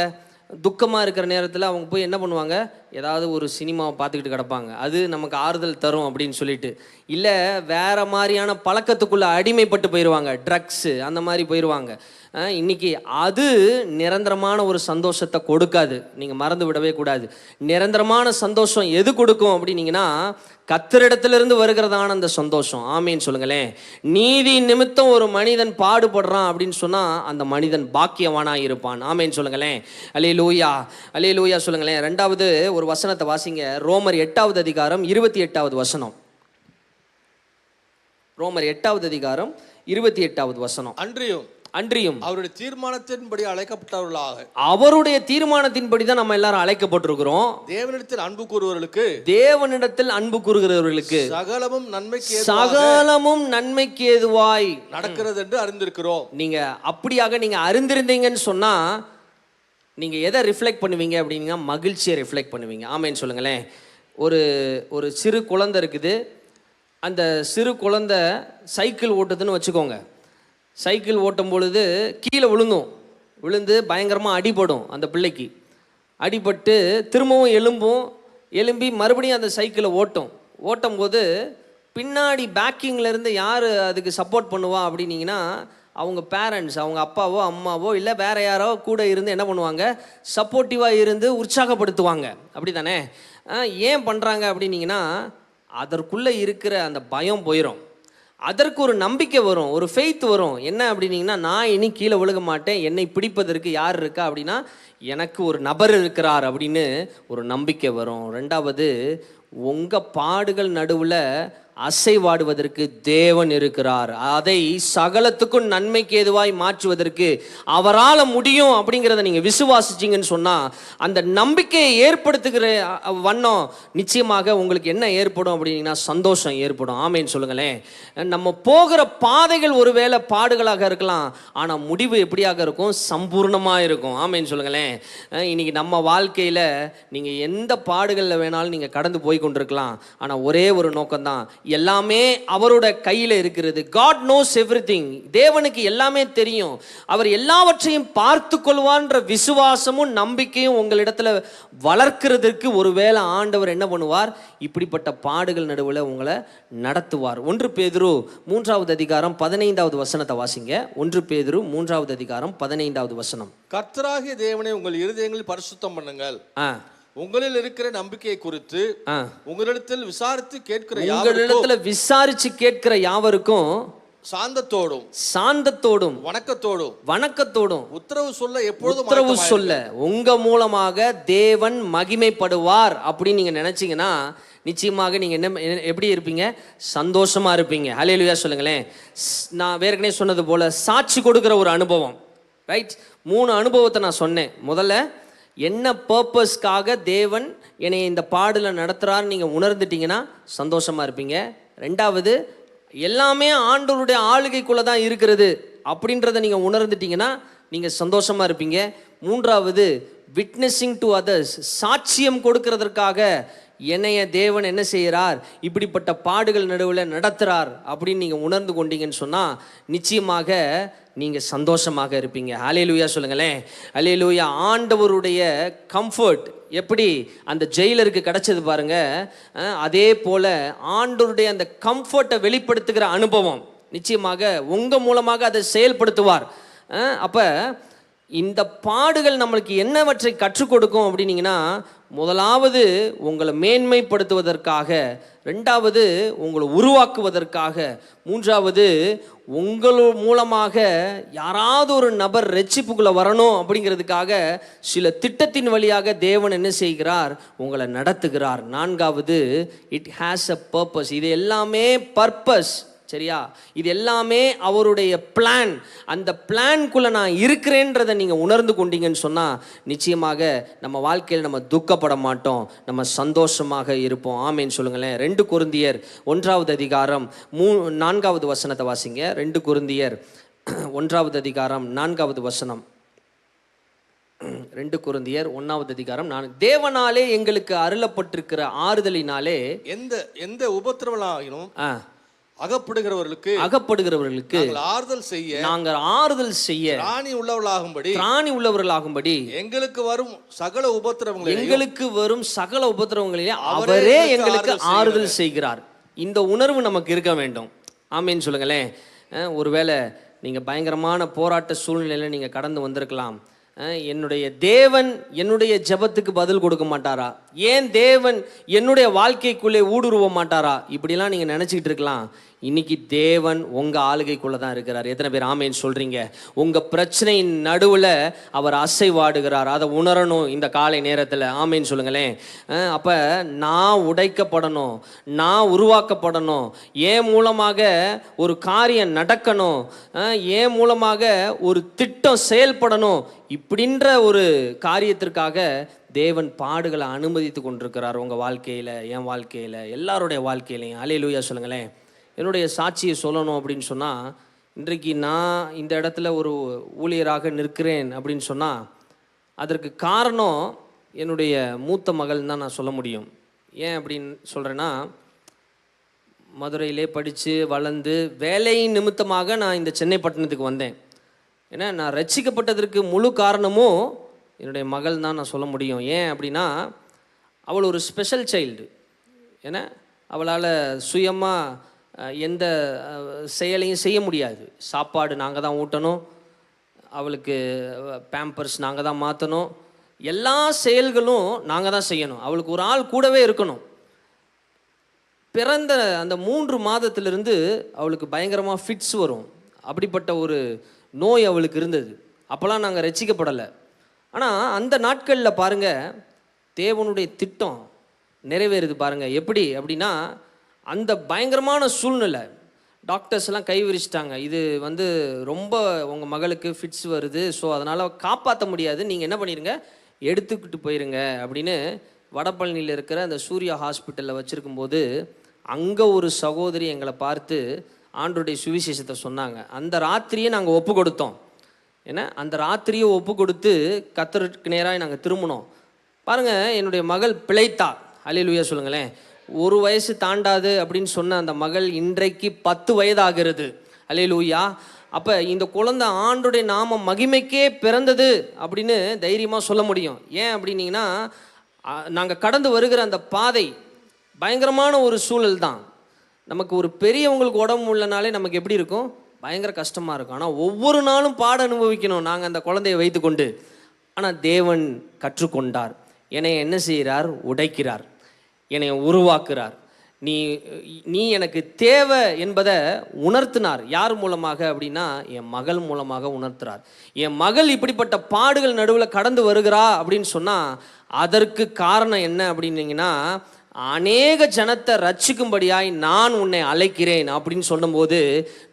Speaker 1: துக்கமாக இருக்கிற நேரத்தில் அவங்க போய் என்ன பண்ணுவாங்க, ஏதாவது ஒரு சினிமாவை பார்த்துக்கிட்டு கிடப்பாங்க, அது நமக்கு ஆறுதல் தரும் அப்படின்னு சொல்லிட்டு. இல்லை வேறு மாதிரியான பழக்கத்துக்குள்ளே அடிமைப்பட்டு போயிடுவாங்க, ட்ரக்ஸு அந்த மாதிரி போயிடுவாங்க. இன்றைக்கி அது நிரந்தரமான ஒரு சந்தோஷத்தை கொடுக்காது, நீங்கள் மறந்து விடவே கூடாது. நிரந்தரமான சந்தோஷம் எது கொடுக்கும் அப்படின்னீங்கன்னா கர்த்தரிடத்திலிருந்து வருகிறதான அந்த சந்தோஷம். ஆமீன் சொல்லுங்களேன். நீதி நிமித்தம் ஒரு மனிதன் பாடுபடுறான் அப்படின்னு சொன்னால் அந்த மனிதன் பாக்கியவானாக இருப்பான். ஆமீன் சொல்லுங்களேன். அல்லேலூயா, அல்லேலூயா சொல்லுங்களேன். ரெண்டாவது ஒரு வசனத்தை வாசிங்க. ரோமர் 8வது அதிகாரம் 28வது வசனம். ரோமர் 8வது அதிகாரம் 28வது வசனம். அன்றியும்
Speaker 2: அவருடைய தீர்மானத்தின்படி அழைக்கப்பட்டவர்களாக,
Speaker 1: அவருடைய தீர்மானத்தின்படி தான் நம்ம எல்லாரும் அழைக்கப்பட்டிருக்கிறோம்.
Speaker 2: தேவனிடத்தில் அன்பு கூறுகிறவர்களுக்கு சகலமும் நன்மைக்கு ஏதுவாய் நடக்கிறது என்று அறிந்திருக்கிறோம்.
Speaker 1: நீங்க அப்படியாக நீங்க அறிந்திருந்தீங்கன்னு சொன்னா நீங்க எதை ரிஃப்ளெக்ட் பண்ணுவீங்க அப்படின்னா மகிழ்ச்சியை ரிஃப்ளெக்ட் பண்ணுவீங்க. ஆமேன்னு சொல்லுங்களேன். ஒரு சிறு குழந்தை இருக்குது. அந்த சிறு குழந்தை சைக்கிள் ஓட்டுதுன்னு வச்சுக்கோங்க. சைக்கிள் ஓட்டும் பொழுது கீழே விழுந்து பயங்கரமாக அடிபடும். அந்த பிள்ளைக்கு அடிபட்டு திரும்பவும் எழும்பி மறுபடியும் அந்த சைக்கிளை ஓட்டும் போது பின்னாடி பேக்கிங்லேருந்து யார் அதுக்கு சப்போர்ட் பண்ணுவா அப்படின்னீங்கன்னா அவங்க பேரண்ட்ஸ், அவங்க அப்பாவோ அம்மாவோ இல்லை வேறு யாரோ கூட இருந்து என்ன பண்ணுவாங்க, சப்போர்ட்டிவாக இருந்து உற்சாகப்படுத்துவாங்க. அப்படி தானே? ஏன் பண்ணுறாங்க அப்படின்னீங்கன்னா அதற்குள்ளே இருக்கிற அந்த பயம் போயிடும், அதற்கு ஒரு நம்பிக்கை வரும், ஒரு ஃபெய்த் வரும். என்ன அப்படின்னீங்கன்னா நான் இனி கீழே விழுக மாட்டேன், என்னை பிடிப்பதற்கு யார் இருக்கா அப்படின்னா எனக்கு ஒரு நபர் இருக்கிறார் அப்படின்னு ஒரு நம்பிக்கை வரும். ரெண்டாவது, உங்கள் பாடுகள் நடுவில் அசைவாடுவதற்கு தேவன் இருக்கிறார். அதை சகலத்துக்கும் நன்மைக்கு ஏதுவாய் மாற்றுவதற்கு அவரால் முடியும் அப்படிங்கிறத நீங்கள் விசுவாசிச்சிங்கன்னு சொன்னால் அந்த நம்பிக்கையை ஏற்படுத்துகிற வண்ணம் நிச்சயமாக உங்களுக்கு என்ன ஏற்படும் அப்படின்னா சந்தோஷம் ஏற்படும். ஆமேன்னு சொல்லுங்களேன். நம்ம போகிற பாதைகள் ஒருவேளை பாடுகளாக இருக்கலாம், ஆனால் முடிவு எப்படியாக இருக்கும், சம்பூர்ணமாக இருக்கும். ஆமேன்னு சொல்லுங்களேன். இன்னைக்கு நம்ம வாழ்க்கையில் நீங்கள் எந்த பாடுகளில் வேணாலும் நீங்கள் கடந்து போய் கொண்டிருக்கலாம், ஆனால் ஒரே ஒரு நோக்கம்தான், எல்லாமே அவரோட கையில் இருக்கிறது. God knows everything. தேவனுக்கு எல்லாமே தெரியும், அவர் எல்லாவற்றையும் பார்த்து கொள்வான்ற விசுவாசமும் நம்பிக்கையும் உங்களிடத்துல வளர்க்கிறதுக்கு ஒருவேளை ஆண்டவர் என்ன பண்ணுவார், இப்படிப்பட்ட பாடுகள் நடுவில் உங்களை நடத்துவார். 1 பேதுரு 3வது அதிகாரம் 15வது வசனத்தை வாசிங்க. 1 பேதுரு 3வது அதிகாரம் 15வது வசனம்.
Speaker 2: கர்த்தராகிய தேவனை உங்கள் இருதயங்களில் பரிசுத்தம் பண்ணுங்கள், உங்களில் இருக்கிற நம்பிக்கையை குறித்து உங்களிடத்தில் விசாரிச்சு கேட்கிற யாவருக்கும் சாந்தத்தோடும் வணக்கத்தோடும் உத்தரவு சொல்ல உங்க மூலமாக தேவன் மகிமைப்படுவார் அப்படின்னு நீங்க நினைச்சீங்கன்னா நிச்சயமாக நீங்க எப்படி இருப்பீங்க, சந்தோஷமா இருப்பீங்க. ஹல்லேலூயா சொல்லுங்களேன். நான் வேறக்கனே சொன்னது போல சாட்சி கொடுக்கிற ஒரு அனுபவம். ரைட், 3 அனுபவத்தை நான் சொன்னேன். முதல்ல என்ன பர்பஸ்க்காக தேவன் என்னை இந்த பாடலை நடத்துகிறான்னு நீங்கள் உணர்ந்துட்டீங்கன்னா சந்தோஷமாக இருப்பீங்க. ரெண்டாவது, எல்லாமே ஆண்டவருடைய ஆளுகைக்குள்ளே தான் இருக்கிறது அப்படின்றத நீங்கள் உணர்ந்துட்டீங்கன்னா நீங்கள் சந்தோஷமாக இருப்பீங்க. மூன்றாவது, விட்னஸிங் டு அதர்ஸ், சாட்சியம் கொடுக்கறதற்காக என்னைய தேவன் என்ன செய்கிறார், இப்படிப்பட்ட பாடுகள் நடுவில் நடத்துகிறார் அப்படின்னு நீங்கள் உணர்ந்து கொண்டீங்கன்னு சொன்னால் நிச்சயமாக நீங்கள் சந்தோஷமாக இருப்பீங்க. ஹல்லேலூயா சொல்லுங்களேன். ஹல்லேலூயா. ஆண்டவருடைய கம்ஃபர்ட் எப்படி அந்த ஜெயிலருக்கு கிடைச்சது பாருங்க, அதே போல் ஆண்டவருடைய அந்த கம்ஃபர்ட்டை வெளிப்படுத்துகிற அனுபவம் நிச்சயமாக உங்கள் மூலமாக அதை செயல்படுத்துவார். அப்போ இந்த பாடுகள் நம்மளுக்கு என்னவற்றை கற்றுக் கொடுக்கும் அப்படின்னீங்கன்னா, முதலாவது உங்களை மேன்மைப்படுத்துவதற்காக, ரெண்டாவது உங்களை உருவாக்குவதற்காக, மூன்றாவது உங்கள் மூலமாக யாராவது ஒரு நபர் ரட்சிப்புக்குள்ளே வரணும் அப்படிங்கிறதுக்காக சில திட்டத்தின் வழியாக தேவன் என்ன செய்கிறார், உங்களை நடத்துகிறார். நான்காவது, இட் ஹேஸ் அ பர்பஸ். இது எல்லாமே பர்பஸ், சரியா? இது எல்லாமே அவருடைய பிளான். அந்த பிளான்குள்ளே நான் இருக்கிறேன்றதை நீங்கள் உணர்ந்து கொண்டீங்கன்னு சொன்னால் நிச்சயமாக நம்ம வாழ்க்கையில் நம்ம துக்கப்பட மாட்டோம், நம்ம சந்தோஷமாக இருப்போம். ஆமேன்னு சொல்லுங்களேன். 2 கொரிந்தியர் 1வது அதிகாரம் 4வது வசனத்தை வாசிங்க. 2 கொரிந்தியர் 1வது அதிகாரம் 4வது வசனம்.
Speaker 1: 2 கொரிந்தியர் 1வது அதிகாரம் 4. தேவனாலே எங்களுக்கு அருளப்பட்டிருக்கிற ஆறுதலினாலே
Speaker 3: எந்த எந்த உபத்திரவங்களாகிலும்
Speaker 1: ஆ,
Speaker 3: அகப்படுகிறவர்களுக்கு
Speaker 1: நாங்கள் ஆறுதல் செய்ய
Speaker 3: திராணி
Speaker 1: உள்ளவர்களாகும்படி
Speaker 3: எங்களுக்கு வரும் சகல
Speaker 1: உபத்திரவங்களிலே அவரே எங்களுக்கு ஆறுதல் செய்கிறார். இந்த உணர்வு நமக்கு இருக்க வேண்டும். ஆமேன்னு சொல்லுங்களேன். ஒருவேளை நீங்கள் பயங்கரமான போராட்ட சூழ்நிலையில் நீங்கள் கடந்து வந்திருக்கலாம். என்னுடைய தேவன் என்னுடைய ஜெபத்துக்கு பதில் கொடுக்க மாட்டாரா? ஏன் தேவன் என்னுடைய வாழ்க்கைக்குள்ளே ஊடுருவ மாட்டாரா? இப்படிலாம் நீங்கள் நினச்சிக்கிட்டு இருக்கலாம். இன்னைக்கு தேவன் உங்கள் ஆளுகைக்குள்ளே தான் இருக்கிறார். எத்தனை பேர் ஆமேன்னு சொல்கிறீங்க? உங்கள் பிரச்சனையின் நடுவில் அவர் அசைவாடுகிறார். அதை உணரணும் இந்த காலை நேரத்தில். ஆமேன்னு சொல்லுங்களேன். அப்போ நான் உடைக்கப்படணும், நான் உருவாக்கப்படணும், ஏன் மூலமாக ஒரு காரியம் நடக்கணும், ஏன் மூலமாக ஒரு திட்டம் செயல்படணும், இப்படின்ற ஒரு காரியத்திற்காக தேவன் பாடுகளை அனுமதித்து கொண்டிருக்கிறார் உங்கள் வாழ்க்கையில், என் வாழ்க்கையில், எல்லாருடைய வாழ்க்கையிலையும். அல்லேலூயா சொல்லுங்களேன். என்னுடைய சாட்சியை சொல்லணும் அப்படின்னு சொன்னால், இன்றைக்கு நான் இந்த இடத்துல ஒரு ஊழியராக நிற்கிறேன் அப்படின்னு சொன்னால் அதற்கு காரணம் என்னுடைய மூத்த மகள் தான் நான் சொல்ல முடியும். ஏன் அப்படின்னு சொல்கிறேன்னா, மதுரையிலே படித்து வளர்ந்து வேலையின் நிமித்தமாக நான் இந்த சென்னை பட்டணத்துக்கு வந்தேன். ஏன்னா நான் ரட்சிக்கப்பட்டதற்கு முழு காரணமும் என்னுடைய மகள் தான் நான் சொல்ல முடியும். ஏன் அப்படின்னா, அவள் ஒரு ஸ்பெஷல் சைல்டு. ஏன்னா அவளால் சுயமாக எந்த செயலையும் செய்ய முடியாது. சாப்பாடு நாங்கள் தான் ஊட்டணும், அவளுக்கு பேம்பர்ஸ் நாங்கள் தான் மாற்றணும், எல்லா செயல்களும் நாங்கள் தான் செய்யணும். அவளுக்கு ஒரு ஆள் கூடவே இருக்கணும். பிறந்த அந்த 3 மாதத்திலிருந்து அவளுக்கு பயங்கரமாக ஃபிட்ஸ் வரும். அப்படிப்பட்ட ஒரு நோய் அவளுக்கு இருந்தது. அப்போல்லாம் நாங்கள் ரட்சிக்கப்படலை. ஆனால் அந்த நாட்களில் பாருங்கள், தேவனுடைய திட்டம் நிறைவேறுது பாருங்கள். எப்படி அப்படின்னா, அந்த பயங்கரமான சூழ்நிலை டாக்டர்ஸ் எல்லாம் கை விரிச்சிட்டாங்க. இது ரொம்ப உங்கள் மகளுக்கு ஃபிட்ஸ் வருது, ஸோ அதனால் காப்பாற்ற முடியாது, நீங்கள் என்ன பண்ணிடுங்க, எடுத்துக்கிட்டு போயிருங்க அப்படின்னு வடபழனியில் இருக்கிற அந்த சூர்யா ஹாஸ்பிட்டலில் வச்சுருக்கும்போது அங்கே ஒரு சகோதரி எங்களை பார்த்து ஆண்டவருடைய சுவிசேஷத்தை சொன்னாங்க. அந்த ராத்திரியை நாங்கள் ஒப்பு கொடுத்தோம். ஏன்னா அந்த ராத்திரியை ஒப்பு கொடுத்து கர்த்தருக்கு நேராக நாங்கள் திரும்பினோம். பாருங்கள், என்னுடைய மகள் பிழைத்தா. அல்லேலூயா சொல்லுங்களேன். 1 வயசு தாண்டாது அப்படின்னு சொன்ன அந்த மகள் இன்றைக்கு 10 வயதாகிறது. அல்லேலூயா. அப்போ இந்த குழந்தை ஆண்டோடைய நாம மகிமைக்கே பிறந்தது அப்படின்னு தைரியமாக சொல்ல முடியும். ஏன் அப்படின்னீங்கன்னா, நாங்கள் கடந்து வருகிற அந்த பாதை பயங்கரமான ஒரு சூழல் தான். நமக்கு ஒரு பெரியவங்களுக்கு உடம்பு உள்ளனாலே நமக்கு எப்படி இருக்கும், பயங்கர கஷ்டமாக இருக்கும். ஆனால் ஒவ்வொரு நாளும் பாட அனுபவிக்கணும் நாங்கள் அந்த குழந்தையை வைத்து கொண்டு. ஆனால் தேவன் கற்றுக்கொண்டார். என்னை என்ன செய்கிறார், உடைக்கிறார், என்னை உருவாக்குறார். நீ எனக்கு தேவை என்பதை உணர்த்தினார். யார் மூலமாக அப்படின்னா, என் மகள் மூலமாக உணர்த்துறார். என் மகள் இப்படிப்பட்ட பாடுகள் நடுவில் கடந்து வருகிறா அப்படின்னு சொன்னால் அதற்கு காரணம் என்ன அப்படின்னீங்கன்னா, அநேக ஜனத்தை ரட்சிக்கும்படியாய் நான் உன்னை அழைக்கிறேன் அப்படின்னு சொல்லும்போது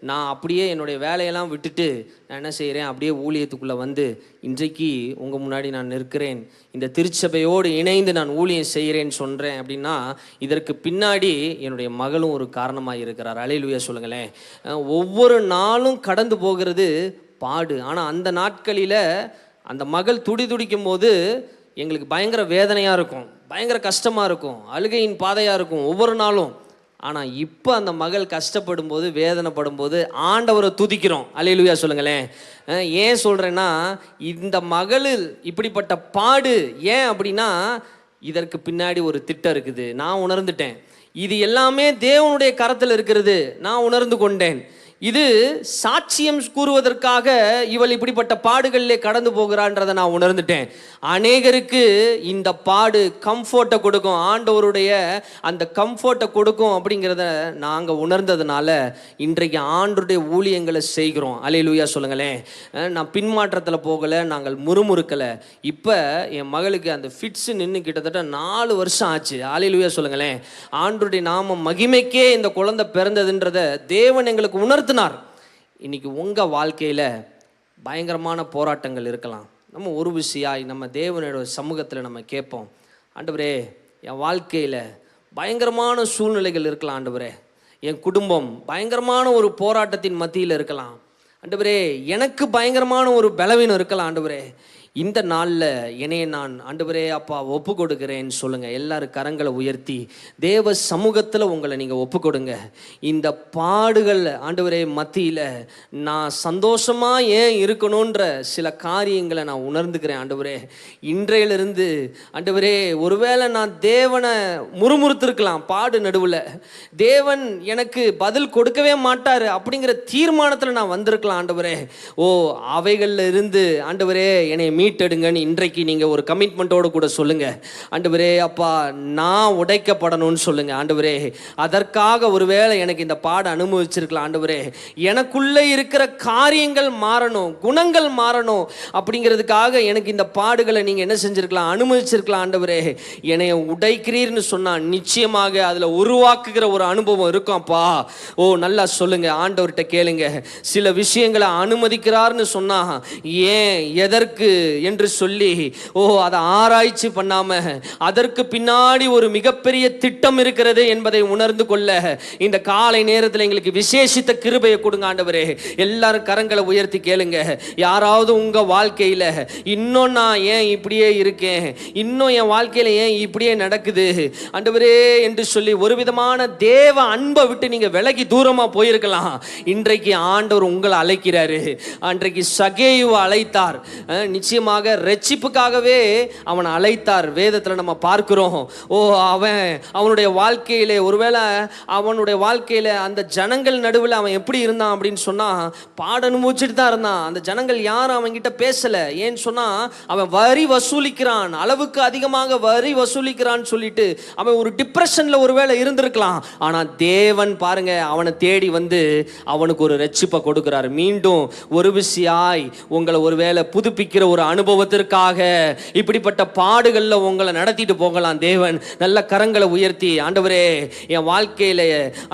Speaker 1: நான் அப்படியே என்னுடைய வேலையெல்லாம் விட்டுட்டு நான் என்ன செய்கிறேன், அப்படியே ஊழியத்துக்குள்ளே வந்து இன்றைக்கு உங்கள் முன்னாடி நான் நிற்கிறேன், இந்த திருச்சபையோடு இணைந்து நான் ஊழியம் செய்கிறேன்னு சொல்கிறேன். அப்படின்னா இதற்கு பின்னாடி என்னுடைய மகளும் ஒரு காரணமாக இருக்கிறார். அல்லேலூயா சொல்லுங்களேன். ஒவ்வொரு நாளும் கடந்து போகிறது பாடு. ஆனால் அந்த நாட்களில் அந்த மகள் துடிக்கும் போது எங்களுக்கு பயங்கர வேதனையாக இருக்கும், பயங்கர கஷ்டமாக இருக்கும், அழுகையின் பாதையாக இருக்கும் ஒவ்வொரு நாளும். ஆனால் இப்போ அந்த மகள் கஷ்டப்படும் போது, வேதனைப்படும் போது ஆண்டவரை துதிக்கிறோம். அல்லேலூயா சொல்லுங்களேன். ஏன் சொல்கிறேன்னா, இந்த மகளில் இப்படிப்பட்ட பாடு ஏன் அப்படின்னா, இதற்கு பின்னாடி ஒரு திட்டம் இருக்குது. நான் உணர்ந்துட்டேன். இது எல்லாமே தேவனுடைய கரத்தில் இருக்கிறது. நான் உணர்ந்து கொண்டேன். இது சாட்சியம் கூறுவதற்காக இவள் இப்படிப்பட்ட பாடுகளிலே கடந்து போகிறான்றதை நான் உணர்ந்துட்டேன். அநேகருக்கு இந்த பாடு கம்ஃபர்ட்டை கொடுக்கும், ஆண்டவருடைய அந்த கம்ஃபர்ட்டை கொடுக்கும் அப்படிங்கிறத நாங்கள் உணர்ந்ததுனால இன்றைக்கு ஆண்டவருடைய ஊழியங்களை செய்கிறோம். அல்லேலூயா சொல்லுங்களேன். நான் பின்மாற்றத்தில் போகலை, நாங்கள் முறுமுறுக்கலை. இப்போ என் மகளுக்கு அந்த ஃபிட்ஸு நின்று கிட்டத்தட்ட 4 வருஷம் ஆச்சு. அல்லேலூயா சொல்லுங்களேன். ஆண்டவருடைய நாம மகிமைக்கே இந்த குழந்தை பிறந்ததுன்றதை தேவன் எங்களுக்கு உணர்த்தினார். இன்னைக்கு உங்கள் வாழ்க்கையில் பயங்கரமான போராட்டங்கள் இருக்கலாம். நம்ம ஒரு விஷயாய் நம்ம தேவனோட சமூகத்தில் நம்ம கேட்போம், ஆண்டவரே என் வாழ்க்கையில் பயங்கரமான சூழ்நிலைகள் இருக்கலாம், ஆண்டவரே என் குடும்பம் பயங்கரமான ஒரு போராட்டத்தின் மத்தியில் இருக்கலாம், ஆண்டவரே எனக்கு பயங்கரமான ஒரு பலவீனம் இருக்கலாம், ஆண்டவரே இந்த நாளில் என்னைய நான் ஆண்டவரே அப்பா ஒப்பு கொடுக்கிறேன்னு சொல்லுங்கள். எல்லாரும் கரங்களை உயர்த்தி தேவ சமூகத்தில் உங்களை நீங்கள் ஒப்பு கொடுங்க. இந்த பாடுகள் ஆண்டவரே மத்தியில் நான் சந்தோஷமாக ஏன் இருக்கணுன்ற சில காரியங்களை நான் உணர்ந்துக்கிறேன். ஆண்டவரே இன்றையிலிருந்து ஆண்டவரே ஒருவேளை நான் தேவனை முறுமுறுத்திருக்கலாம், பாடு நடுவில் தேவன் எனக்கு பதில் கொடுக்கவே மாட்டார் அப்படிங்கிற தீர்மானத்தில் நான் வந்திருக்கலாம். ஆண்டவரே அவைகளில் இருந்து ஆண்டவரே என்னை மீட்டெடுங்கன்னு இன்றைக்கு நீங்கள் ஒரு கமிட்மெண்ட்டோடு கூட சொல்லுங்கள். ஆண்டவரே அப்பா நான் உடைக்கப்படணும்னு சொல்லுங்கள். ஆண்டவரே அதற்காக ஒருவேளை எனக்கு இந்த பாடம் அனுபவிச்சிருக்கலாம். ஆண்டவரே எனக்குள்ளே இருக்கிற காரியங்கள் மாறணும், குணங்கள் மாறணும் அப்படிங்கிறதுக்காக எனக்கு இந்த பாடுகளை நீங்கள் என்ன செஞ்சுருக்கலாம், அனுமதிச்சிருக்கலாம். ஆண்டவரே என்னைய உடைக்கிறீர்னு சொன்னால் நிச்சயமாக அதில் உருவாக்குகிற ஒரு அனுபவம் இருக்கும்ப்பா. நல்லா சொல்லுங்கள், ஆண்டவர்கிட்ட கேளுங்க. சில விஷயங்களை அனுமதிக்கிறார்னு சொன்னால் ஏன் எதற்கு என்று சொல்லி அதை ஆராய்ச்சி பண்ணாம அதற்கு பின்னாடி ஒரு மிகப்பெரிய திட்டம் இருக்கிறது என்பதை உணர்ந்து கொள்ள இந்த காலை நேரத்தில் எங்களுக்கு விசேஷித்த கிருபையை கொடுங்க. ஆண்டவரே எல்லாரும் கரங்களை உயர்த்தி கேளுங்க. யாராவது உங்க வாழ்க்கையில இன்னும் நான் ஏன் இப்படியே இருக்கேன், இன்னும் என் வாழ்க்கையில ஏன் இப்படியே நடக்குது ஆண்டவரே என்று சொல்லி ஒரு விதமான தேவ அன்பை விட்டு நீங்க விலகி தூரமா போயிருக்கலாம். இன்றைக்கு ஆண்டவர் உங்களை அழைக்கிறாரு. அன்றைக்கு சகேயுவை அழைத்தார், நிச்சயமாக ரட்சிப்புக்காகவே அவனை அழைத்தார். வேதத்தில் நம்ம பார்க்கிறோம். அவனுடைய வாழ்க்கையிலே ஒருவேளை அவனுடைய வாழ்க்கையில அந்த ஜனங்கள் நடுவில் அவன் எப்படி இருந்தான் அப்படின்னு சொன்னா பாட அனுபவிச்சுட்டு தான் இருந்தான். அந்த ஜனங்கள் யாரும் அவன்கிட்ட பேசல. ஏன்னு சொன்னா அவன் வரி வசூலிக்கிறான், அளவுக்கு அதிகமாக வரி வசூலிக்கிறான்னு சொல்லிட்டு அவன் ஒரு டிப்ரெஷன்ல ஒருவேளை இருந்திருக்கலாம். ஆனா தேவன் பாருங்க அவனை தேடி வந்து அவனுக்கு ஒரு ரட்சிப்பை கொடுக்கிறார். மீண்டும் ஒரு விசியாய் உங்களை ஒருவேளை புதுப்பிக்கிற ஒரு அனுபவத்திற்காக இப்படிப்பட்ட பாடுகள்ல உங்களை நடத்திட்டு போகலாம். தேவன் நல்ல கரங்களை உயர்த்தி ஆண்டவரே என் வாழ்க்கையில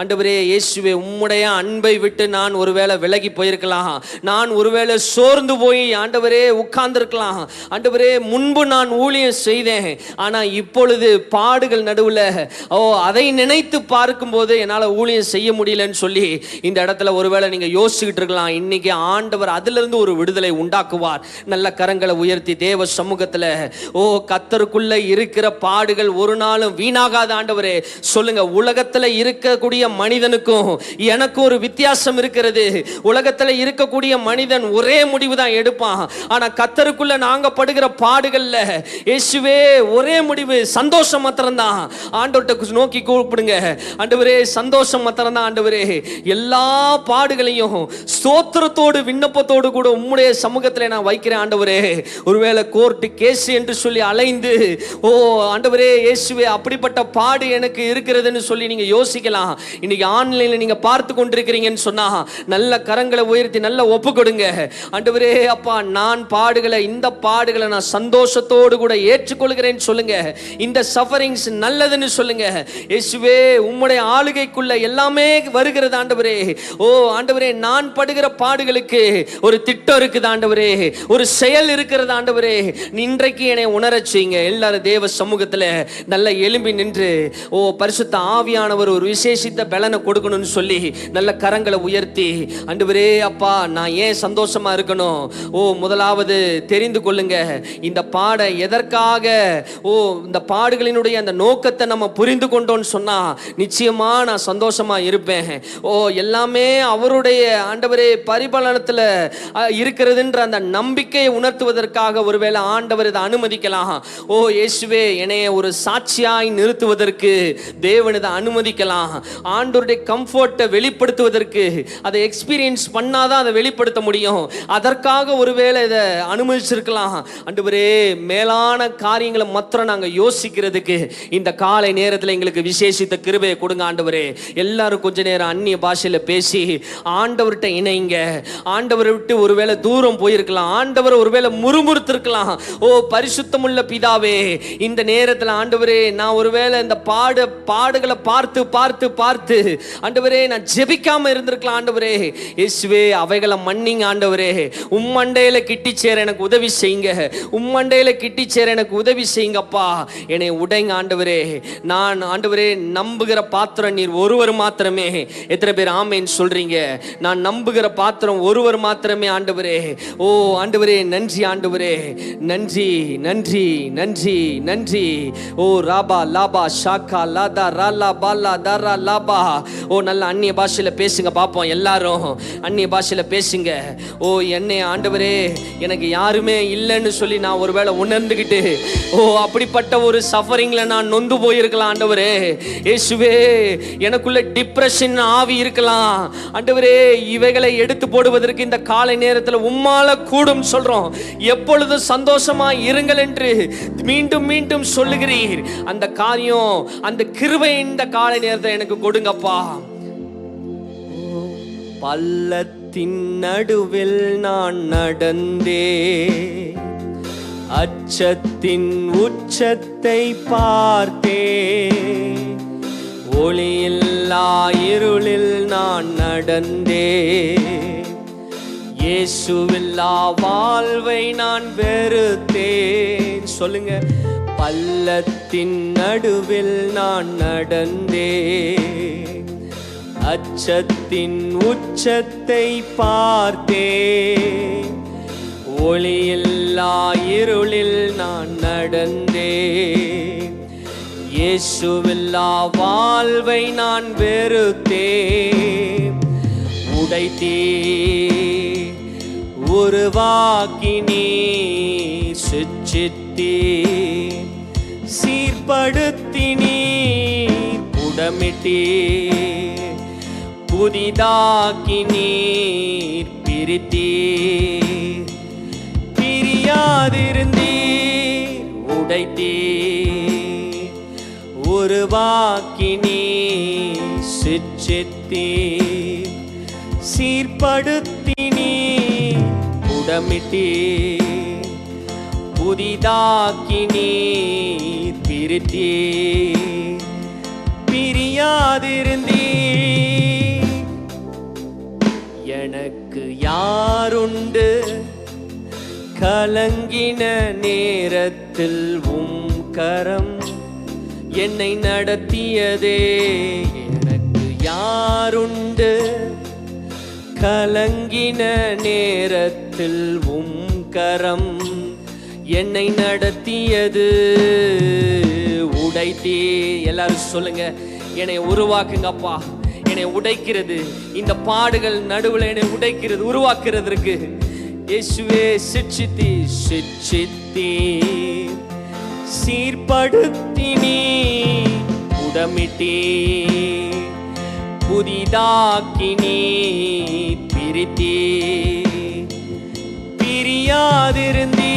Speaker 1: ஆண்டவரே இயேசுவே உம்முடைய அன்பை விட்டு நான் ஒருவேளை விலகி போயிருக்கலாம், நான் ஒருவேளை சோர்ந்து போய் ஆண்டவரே உட்கார்ந்திருக்கலாம். ஆண்டவரே முன்பு நான் ஊழியம் செய்தேன், ஆனா இப்பொழுது பாடுகள் நடுவில் அதை நினைத்து பார்க்கும்போது என்னால் ஊழியம் செய்ய முடியலன்னு சொல்லி இந்த இடத்துல ஒருவேளை நீங்க யோசிச்சுக்கிட்டு இருக்கலாம். இன்னைக்கு ஆண்டவர் அதிலிருந்து ஒரு விடுதலை உண்டாக்குவார். நல்ல கரங்களை உயர்த்தி தேவ சமூகத்தில் கர்த்தருக்குள்ள இருக்கிற பாடுகள் ஒரு நாளும் வீணாகாத. ஆண்டவரே சொல்லுங்க, உலகத்தில் இருக்கக்கூடிய மனிதனுக்கும் எனக்கும் ஒரு வித்தியாசம் இருக்கிறது. உலகத்தில் இருக்கக்கூடிய மனிதன் ஒரே முடிவு தான் எடுப்பான், ஆனா கர்த்தருக்குள்ள நாங்க படுகிற பாடுகள்ல இயேசுவே ஒரே முடிவு, சந்தோஷம் மாத்திரம்தான். ஆண்டவர்கிட்ட நோக்கி கூப்பிடுங்க, ஆண்டவரே சந்தோஷம் மாத்திரம்தான். ஆண்டவரே எல்லா பாடுகளையும் ஸ்தோத்திரத்தோடு விண்ணப்பத்தோடு கூட உம்முடைய சமூகத்தில் நான் வைக்கிறேன். ஆண்டவரே ஒருவேளை கோர்ட்டு கேஸ் என்று சொல்லி அலைந்து ஆண்டவரே இயேசுவே அப்படிப்பட்ட பாடு எனக்கு இருக்கிறதுன்னு சொல்லி நீங்க யோசிக்கலாம். இன்னைக்கு ஆன்லைன்ல நீங்க பார்த்து கொண்டிருக்கிறீங்கன்னு சொன்னா நல்ல கரங்களை உயர்த்தி நல்ல ஒப்பு கொடுங்க. ஆண்டவரே அப்பா நான் பாடுகளை, இந்த பாடுகளை நான் சந்தோஷத்தோடு கூட ஏற்றுக்கொள்கிறேன்னு சொல்லுங்க. இந்த சஃபரிங்ஸ் நல்லதுன்னு சொல்லுங்க. இயேசுவே உம்முடைய ஆளுகைக்குள்ள எல்லாமே வருகிறது. ஆண்டவரே ஆண்டவரே நான் படுகிற பாடுகளுக்கு ஒரு திட்டம் இருக்குது. ஆண்டவரே ஒரு செயல் இருக்கிறது. ஆண்டவரே இன்றைக்கு என்னை உணரச் செய்யுங்க. எல்லாரும் தேவ சமூகத்தில் நல்ல எலும்பி நின்று பரிசுத்த ஆவியானவர் ஒரு விசேஷித்த பலனை கொடுக்கணும்னு சொல்லி நல்ல கரங்களை உயர்த்தி ஆண்டவரே அப்பா நான் ஏன் சந்தோஷமா இருக்கணும், முதலாவது தெரிந்து கொள்ளுங்க. இந்த பாட எதற்காக இந்த பாடுகளினுடைய அந்த நோக்கத்தை நம்ம புரிந்து கொண்டோம்னு சொன்னா நிச்சயமா நான் சந்தோஷமா இருப்பேன். எல்லாமே அவருடைய ஆண்டவரே பரிபாலனத்தில் இருக்கிறதுன்ற அந்த நம்பிக்கையை உணர்த்துவதற்காக ஒருவேளை ஆண்டவர் இதை அனுமதிக்கலாம். இயேசுவே என்னைய ஒரு சாட்சியாய் நிறுத்துவதற்கு தேவன் இதை அனுமதிக்கலாம். ஆண்டவருடைய கம்ஃபர்ட்டை வெளிப்படுத்துவதற்கு அதை எக்ஸ்பீரியன்ஸ் பண்ணாதான் அதை வெளிப்படுத்த முடியும். அதற்காக ஒருவேளை இதை அனுமதிச்சிருக்கலாம். ஆண்டவரே மேலான காரியங்களை மாத்திரம் நாங்கள் யோசிக்கிறதுக்கு இந்த காலை நேரத்தில் எங்களுக்கு விசேஷித்த கிருபையை கொடுங்க. ஆண்டவரே எல்லாரும் கொஞ்ச நேரம் அந்நிய பாஷையில பேசி ஆண்டவர்கிட்ட இணைங்க. ஆண்டவரை விட்டு ஒருவேளை தூரம் போயிருக்கலாம், ஆண்டவர் ஒருவேளை முறுமுறுத்திருக்கலாம். பரிசுத்தமுள்ள பிதாவே இந்த நேரத்தில் ஆண்டவரே நான் ஒருவேளை இந்த பாடுகளை பார்த்து பார்த்து பார்த்து ஆண்டவரே நான் ஜெபிக்காம இருந்திருக்கலாம். ஆண்டவரே இயேசுவே அவைகளை மன்னிங்க. ஆண்டவரே உம்மண்டையில கிட்டி சேர எனக்கு உதவி செய்யுங்க, உம்மண்டையில கிட்டி சேர எனக்கு உதவி செய்யுங்கப்பா. என்னை உடைங்க ஆண்டவரே. நான் ஆண்டவரே நம்புகிற பாத்திரம் நீர் ஒருவர் மாத்திரமே. எத்தனை பேர் ஆமேன்னு சொல்றீங்க? நான் நம்புகிற பாத்திரம் ஒருவர் மாத்திரமே. ஆண்டவரே ஆண்டவரே நன்றி ஆண்டவரே, நன்றி நன்றி நன்றி நன்றி. ஓ ராபா லாபா ஷாக்கா லாதா ராலா பாலா தாரா லாபா. ஓ நல்ல அந்நிய பாஷையில் பேசுங்க பார்ப்போம், எல்லாரும் அந்நிய பாஷையில் பேசுங்க. ஓ என்னை ஆண்டவரே, எனக்கு யாருமே இல்லைன்னு சொல்லி நான் ஒருவேளை உணர்ந்துக்கிட்டு, ஓ அப்படிப்பட்ட ஒரு சஃபரிங்ல நான் நொந்து போயிருக்கலாம் ஆண்டவரே. இயேசுவே, எனக்குள்ள டிப்ரெஷன் ஆவி இருக்கலாம் ஆண்டவரே. இவைகளை எடுத்து போடுவதற்கு இந்த காலை நேரத்தில் உம்மால கூடும் சொல்றோம். எப்பொழுதும் சந்தோஷமா இருங்கள் என்று மீண்டும் மீண்டும் சொல்லுகிறீர். அந்த காரியம், அந்த கிருபை இந்த காலை நேரத்தை எனக்கு கொடுங்கப்பா. பள்ளத்தின் நடுவில் நான் நடந்தே, அச்சத்தின் உச்சத்தை பார்த்தே, ஒளியில்லா இருளில் நான் நடந்தே, இயேசுவில்லா வாழ்வை நான் வெறுத்தேன். சொல்லுங்க. பள்ளத்தின் நடுவில் நான் நடந்தே, அச்சத்தின் உச்சத்தை பார்த்தே, ஒளியில்லா இருளில் நான் நடந்தே, இயேசுவில்லா வாழ்வை நான் வெறுத்தே. உடைத்தே உருவாக்கினே, சிச்சித்தே சீர்படுத்தினே, புடமிட்டே புதிதாக்கினீர், பிரித்தே பிரியாதிருந்தீர். உடைத்தே உருவாக்கினே, சிச்சித்தே சீர்படுத்தினே, புடமிட்டே புதிதாக்கினே, பிரித்தே பிரியாதிருந்தே. எனக்கு யாருண்டு கலங்கின நேரத்தில் உம் கரம் என்னை நடத்தியதே. எனக்கு யாருண்டு கலங்கின நேரத்தில் உம் கரம் என்னை நடத்தியது. உடைத்தே, எல்லாரும் சொல்லுங்க, என்னை உருவாக்குங்கப்பா. என்னை உடைக்கிறது, இந்த பாடுகள் நடுவில் என்னை உடைக்கிறது, உருவாக்குறதற்கு இயேசுவே சிட்சித்தி சிட்சித்தி சீர்படுத்தினே, உடமிட்டே புதிதாக்கினே, பிரித்தே பிரியாதிருந்தே.